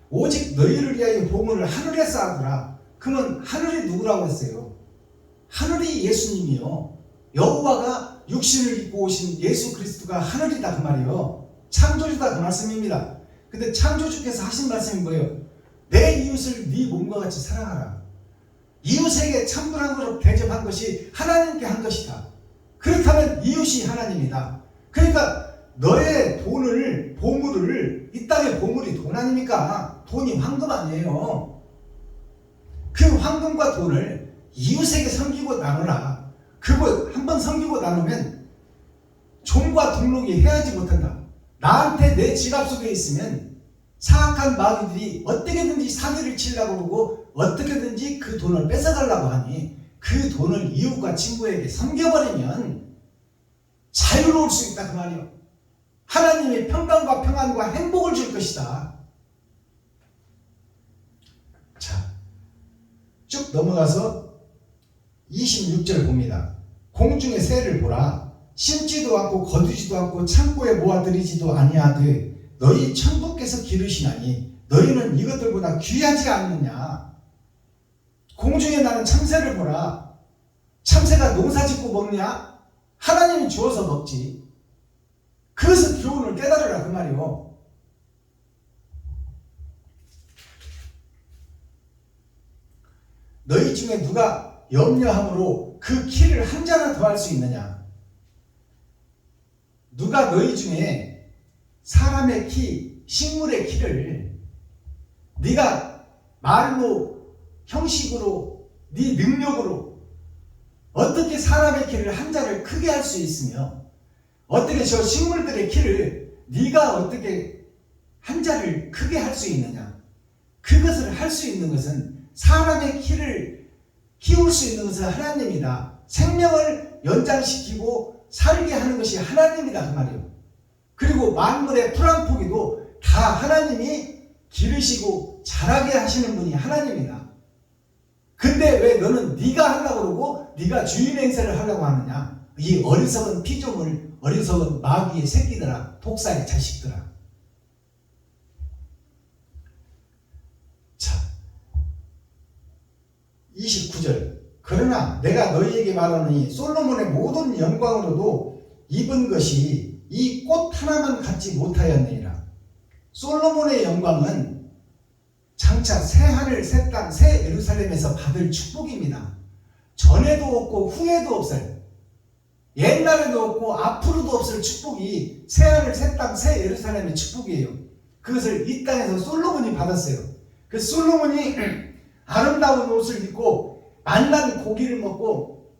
오직 너희를 위하여 보물을 하늘에 쌓아두라. 그러면 하늘이 누구라고 했어요? 하늘이 예수님이요. 여호와가 육신을 입고 오신 예수 그리스도가 하늘이다 그 말이에요. 창조주다 그 말씀입니다. 근데 창조주께서 하신 말씀이 뭐예요? 내 이웃을 네 몸과 같이 사랑하라. 이웃에게 찬물한 그릇 대접한 것이 하나님께 한 것이다. 그렇다면 이웃이 하나님이다. 그러니까 너의 돈을 보물을 이 땅의 보물이 돈 아닙니까? 돈이 황금 아니에요. 그 황금과 돈을 이웃에게 섬기고 나누라. 그거 한번 섬기고 나누면 종과 동록이 해하지 못한다. 나한테 내 지갑 속에 있으면 사악한 마귀들이 어떻게든지 사기를 치려고 그러고 어떻게든지 그 돈을 뺏어가려고 하니 그 돈을 이웃과 친구에게 섬겨버리면 자유로울 수 있다 그 말이에요. 하나님이 평강과 평안과 행복을 줄 것이다. 자, 쭉 넘어가서 26절 봅니다. 공중의 새를 보라. 심지도 않고 거두지도 않고 창고에 모아들이지도 아니하되 너희 천부께서 기르시나니 너희는 이것들보다 귀하지 않느냐. 공중에 나는 참새를 보라. 참새가 농사짓고 먹냐? 하나님이 주어서 먹지. 그것은 교훈을 깨달으라 그 말이요. 너희 중에 누가 염려함으로 그 키를 한 자나 더 할 수 있느냐? 누가 너희 중에 사람의 키, 식물의 키를 네가 말로, 형식으로, 네 능력으로 어떻게 사람의 키를 한 자를 크게 할 수 있으며 어떻게 저 식물들의 키를 네가 어떻게 한 자를 크게 할 수 있느냐? 그것을 할 수 있는 것은 사람의 키를 키울 수 있는 것은 하나님이다. 생명을 연장시키고 살게 하는 것이 하나님이다 그 말이에요. 그리고 만물의 풀 한 포기도 다 하나님이 기르시고 자라게 하시는 분이 하나님이다. 근데 왜 너는 네가 하려고 그러고 네가 주인 행세를 하려고 하느냐? 이 어리석은 피조물, 어리석은 마귀의 새끼들아, 독사의 자식들아. 자, 29절. 그러나 내가 너희에게 말하노니 솔로몬의 모든 영광으로도 입은 것이 이 꽃 하나만 갖지 못하였느니라. 솔로몬의 영광은 장차 새 하늘, 새 땅, 새 예루살렘에서 받을 축복입니다. 전에도 없고 후에도 없을, 옛날에도 없고 앞으로도 없을 축복이 새 하늘, 새 땅, 새 예루살렘의 축복이에요. 그것을 이 땅에서 솔로몬이 받았어요. 그 솔로몬이 아름다운 옷을 입고 맛난 고기를 먹고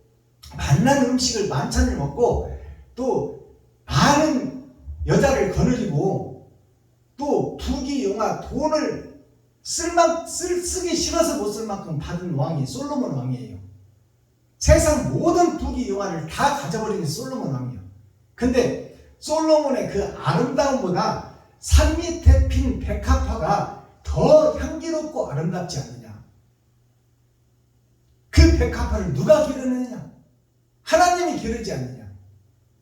맛난 음식을 만찬을 먹고 또 많은 여자를 거느리고 또 부귀 영화 돈을 쓰기 싫어서 못 쓸 만큼 받은 왕이 솔로몬 왕이에요. 세상 모든 부귀 영화를 다 가져버린 게 솔로몬 왕이에요. 근데 솔로몬의 그 아름다움보다 산 밑에 핀 백합화가 더 향기롭고 아름답지 않느냐? 그 백합화를 누가 기르느냐? 하나님이 기르지 않느냐?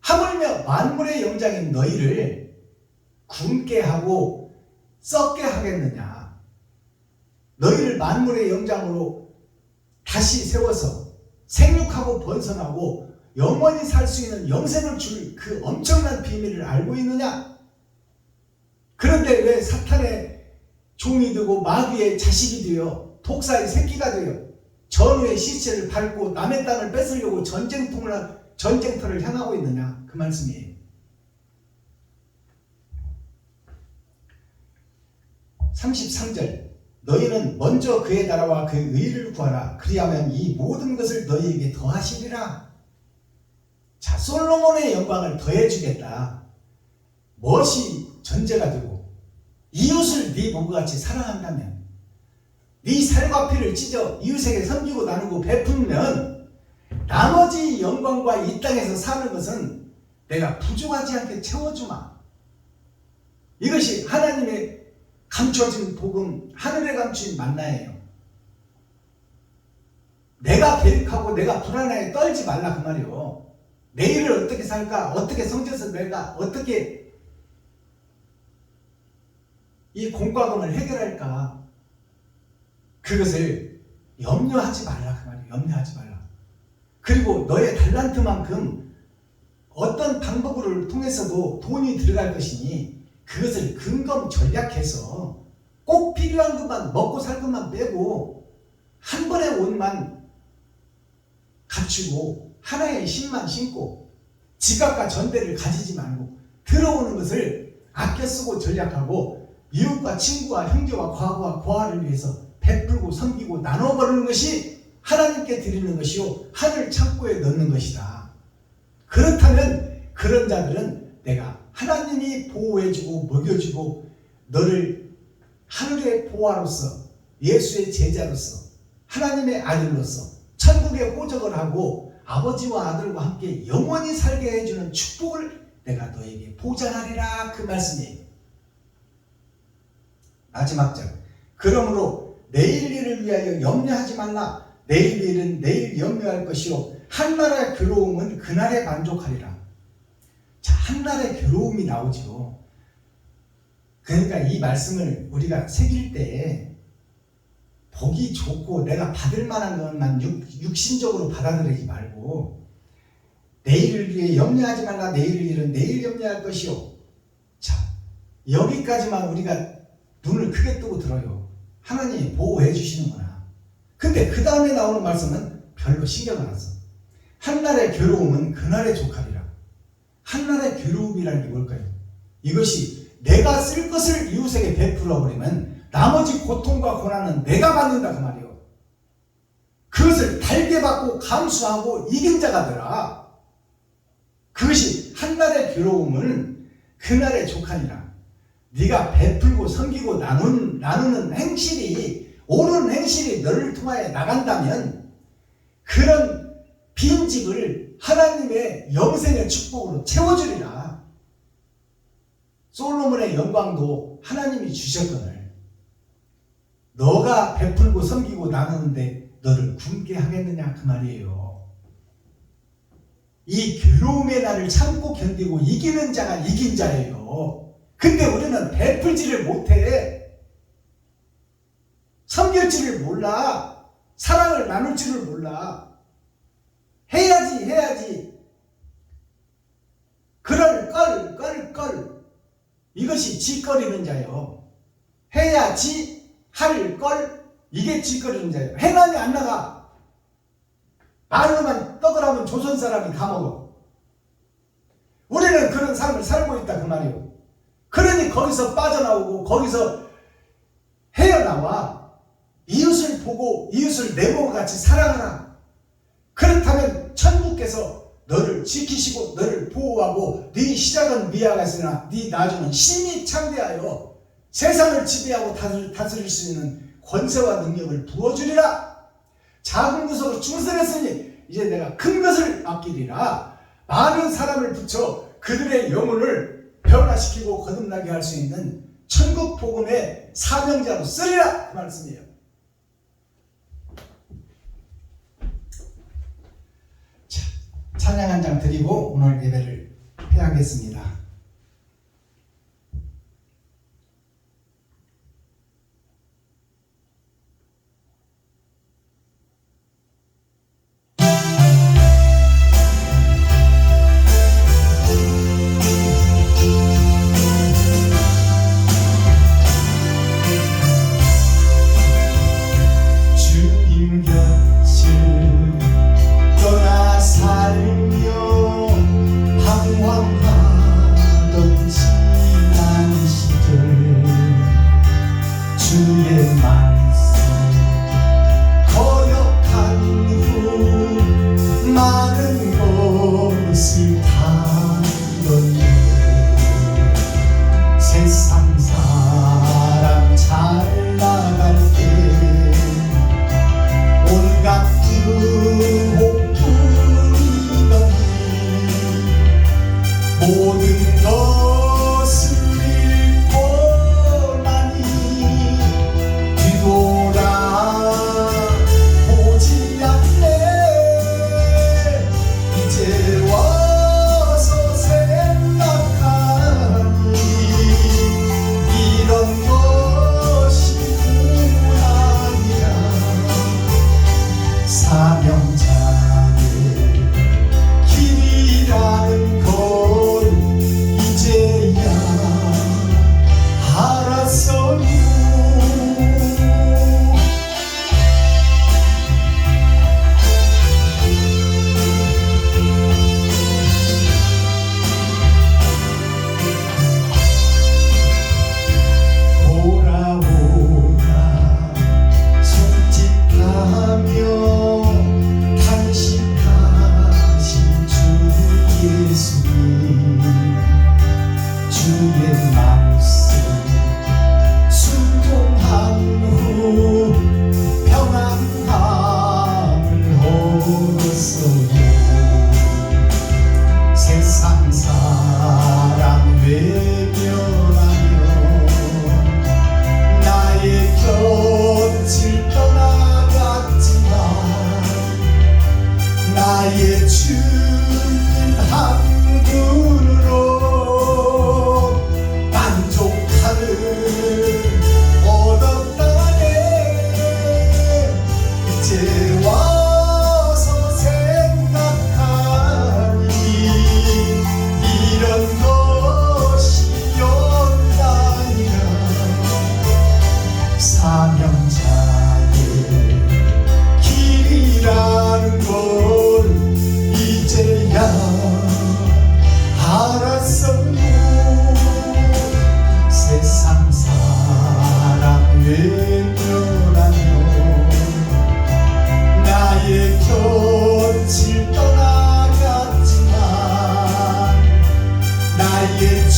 하물며 만물의 영장인 너희를 굶게 하고 썩게 하겠느냐? 너희를 만물의 영장으로 다시 세워서 생육하고 번성하고 영원히 살 수 있는 영생을 줄 그 엄청난 비밀을 알고 있느냐? 그런데 왜 사탄의 종이 되고 마귀의 자식이 되어 독사의 새끼가 되어 전우의 시체를 밟고 남의 땅을 뺏으려고 전쟁터를 향하고 있느냐? 그 말씀이에요. 33절. 너희는 먼저 그의 나라와 그의 의를 구하라. 그리하면 이 모든 것을 너희에게 더하시리라. 자, 솔로몬의 영광을 더해주겠다. 무엇이 전제가 되고 이웃을 네 몸과 같이 사랑한다면, 네 살과 피를 찢어 이웃에게 섬기고 나누고 베풀면 나머지 영광과 이 땅에서 사는 것은 내가 부족하지 않게 채워주마. 이것이 하나님의 감춰진 복음, 하늘에 감춘 만나예요. 내가 계획하고 내가 불안하게 떨지 말라 그 말이요. 내일을 어떻게 살까? 어떻게 성전에서 내가 어떻게 이 공과금을 해결할까? 그것을 염려하지 말라 그 말이에요. 염려하지 말라. 그리고 너의 달란트만큼 어떤 방법을 통해서도 돈이 들어갈 것이니 그것을 근검 전략해서 꼭 필요한 것만 먹고 살 것만 빼고 한 번의 옷만 갖추고 하나의 신만 신고 지갑과 전대를 가지지 말고 들어오는 것을 아껴 쓰고 전략하고 이웃과 친구와 형제와 과거와 고아를 위해서 베풀고 섬기고 나눠버리는 것이 하나님께 드리는 것이요 하늘 창고에 넣는 것이다. 그렇다면 그런 자들은 내가 하나님이 보호해주고 먹여주고 너를 하늘의 보화로서 예수의 제자로서 하나님의 아들로서 천국에 호적을 하고 아버지와 아들과 함께 영원히 살게 해주는 축복을 내가 너에게 보장하리라 그 말씀이에요. 마지막 절. 그러므로 내일 일을 위하여 염려하지 말라. 내일 일은 내일 염려할 것이요 한날의 괴로움은 그날에 만족하리라. 자, 한날의 괴로움이 나오죠. 그러니까 이 말씀을 우리가 새길 때 보기 좋고 내가 받을 만한 것만 육신적으로 받아들이지 말고 내일을 위해 염려하지 말라. 내일 일은 내일 염려할 것이요. 자, 여기까지만 우리가 눈을 크게 뜨고 들어요. 하나님이 보호해 주시는구나. 근데 그 다음에 나오는 말씀은 별로 신경을 안 써. 한날의 괴로움은 그날에 족하리라. 한날의 괴로움이라는 게 뭘까요? 이것이 내가 쓸 것을 이웃에게 베풀어 버리면 나머지 고통과 고난은 내가 받는다 그 말이에요. 그것을 달게 받고 감수하고 이긴 자가 되라. 그것이 한날의 괴로움은 그날에 족하니라. 네가 베풀고 섬기고 나누는 행실이 옳은 행실이 너를 통하여 나간다면 그런 빈집을 하나님의 영생의 축복으로 채워주리라. 솔로몬의 영광도 하나님이 주셨거늘 너가 베풀고 섬기고 나누는데 너를 굶게 하겠느냐 그 말이에요. 이 괴로움의 날을 참고 견디고 이기는 자가 이긴 자예요. 근데 우리는 베풀지를 못해. 섬길지를 몰라. 사랑을 나눌 줄을 몰라. 해야지. 그럴 걸. 이것이 짓거리는 자요. 해야지 할 걸. 이게 짓거리는 자예요. 행함이 안 나가. 말로만 떡을 하면 조선 사람이 다 먹어. 우리는 그런 삶을 살고 있다 그 말이에요. 그러니 거기서 빠져나오고 거기서 헤어나와 이웃을 보고 이웃을 내 몸과 같이 사랑하라. 그렇다면 천국께서 너를 지키시고 너를 보호하고 네 시작은 미아가 있으나 네 나중은 신이 창대하여 세상을 지배하고 다스릴 수 있는 권세와 능력을 부어주리라. 작은 것으로 충성했으니 이제 내가 큰 것을 맡기리라. 많은 사람을 붙여 그들의 영혼을 변화시키고 거듭나게 할 수 있는 천국 복음의 사명자로 쓰리라 그 말씀이에요. 자, 찬양 한 장 드리고 오늘 예배를 해야겠습니다. 살며 방황한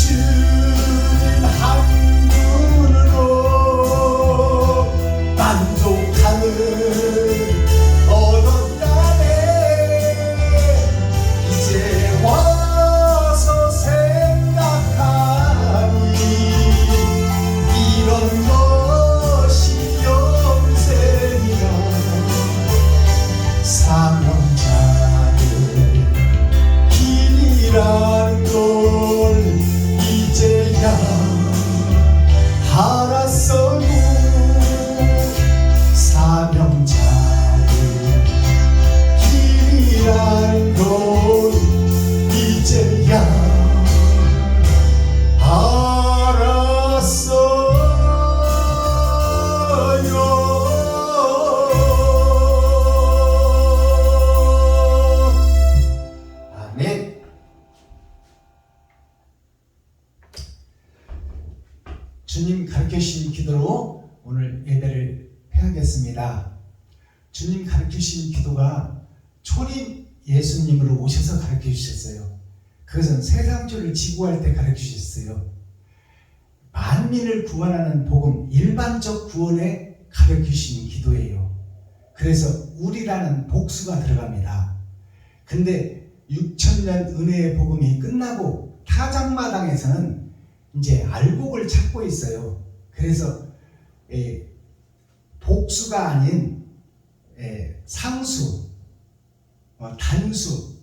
주님 한 분으로 만족하는 어떤 날에 이제 와서 생각하니 이런 것이 영생이라. 사명자의 길이라는 걸 이제야 알았어요. 사명자의 길이라는 걸 이제야 알았어요. 아멘. 주님 가르쳐주신 기도로 오늘 예배를 해야겠습니다. 주님 가르쳐주신 기도가 초림 예수님으로 오셔서 가르쳐주셨어요. 그것은 세상주를 지구할 때 가르쳐주셨어요. 만민을 구원하는 복음, 일반적 구원에 가르쳐주신 기도예요. 그래서 우리라는 복수가 들어갑니다. 근데 6,000년 은혜의 복음이 끝나고 타작마당에서는 이제 알곡을 찾고 있어요. 그래서 복수가 아닌 상수, 단수,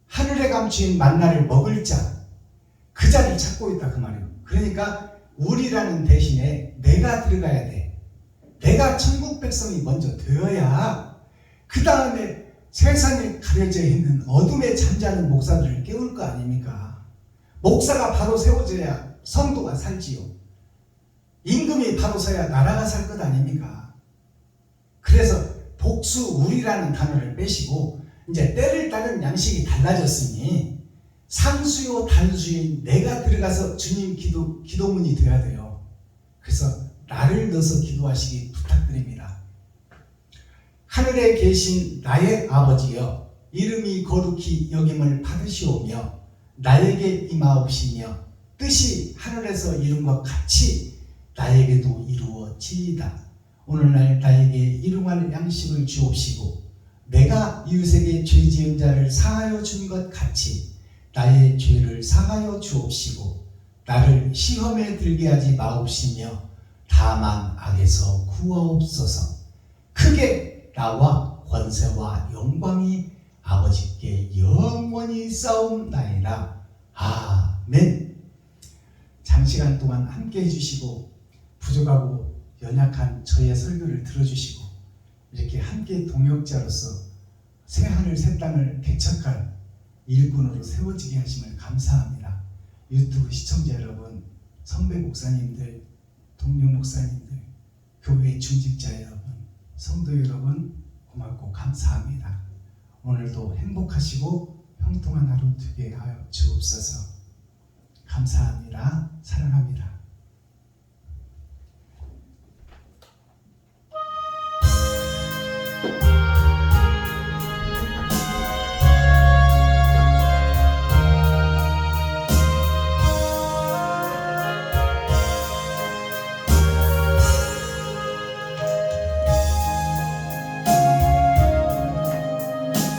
하늘에 감추인 만나를 먹을 자, 그 자를 찾고 있다 그 말이에요. 그러니까 우리라는 대신에 내가 들어가야 돼. 내가 천국 백성이 먼저 되어야 그 다음에 세상에 가려져 있는 어둠에 잠자는 목사들을 깨울 거 아닙니까? 목사가 바로 세워져야 성도가 살지요. 임금이 바로 서야 나라가 살 것 아닙니까? 그래서 복수 우리라는 단어를 빼시고 이제 때를 따른 양식이 달라졌으니 상수요 단수인 내가 들어가서 주님 기도문이 되어야 돼요. 그래서 나를 넣어서 기도하시기 부탁드립니다. 하늘에 계신 나의 아버지여, 이름이 거룩히 여김을 받으시오며 나에게 임하옵시며 뜻이 하늘에서 이룬 것 같이 나에게도 이루어지이다. 오늘날 나에게 일용할 양식을 주옵시고 내가 이웃에게 죄 지은 자를 사하여 준 것 같이 나의 죄를 사하여 주옵시고 나를 시험에 들게 하지 마옵시며 다만 악에서 구하옵소서. 크게 나와 권세와 영광이 아버지께 영원히 싸움나이다. 아멘. 장시간 동안 함께 해주시고 부족하고 연약한 저의 설교를 들어주시고 이렇게 함께 동역자로서 새하늘 새 땅을 개척할 일꾼으로 세워지게 하심을 감사합니다. 유튜브 시청자 여러분, 선배 목사님들, 동료 목사님들, 교회 중직자 여러분, 성도 여러분 고맙고 감사합니다. 오늘도 행복하시고 형통한 하루 되게 하여 주옵소서. 감사합니다. 사랑합니다.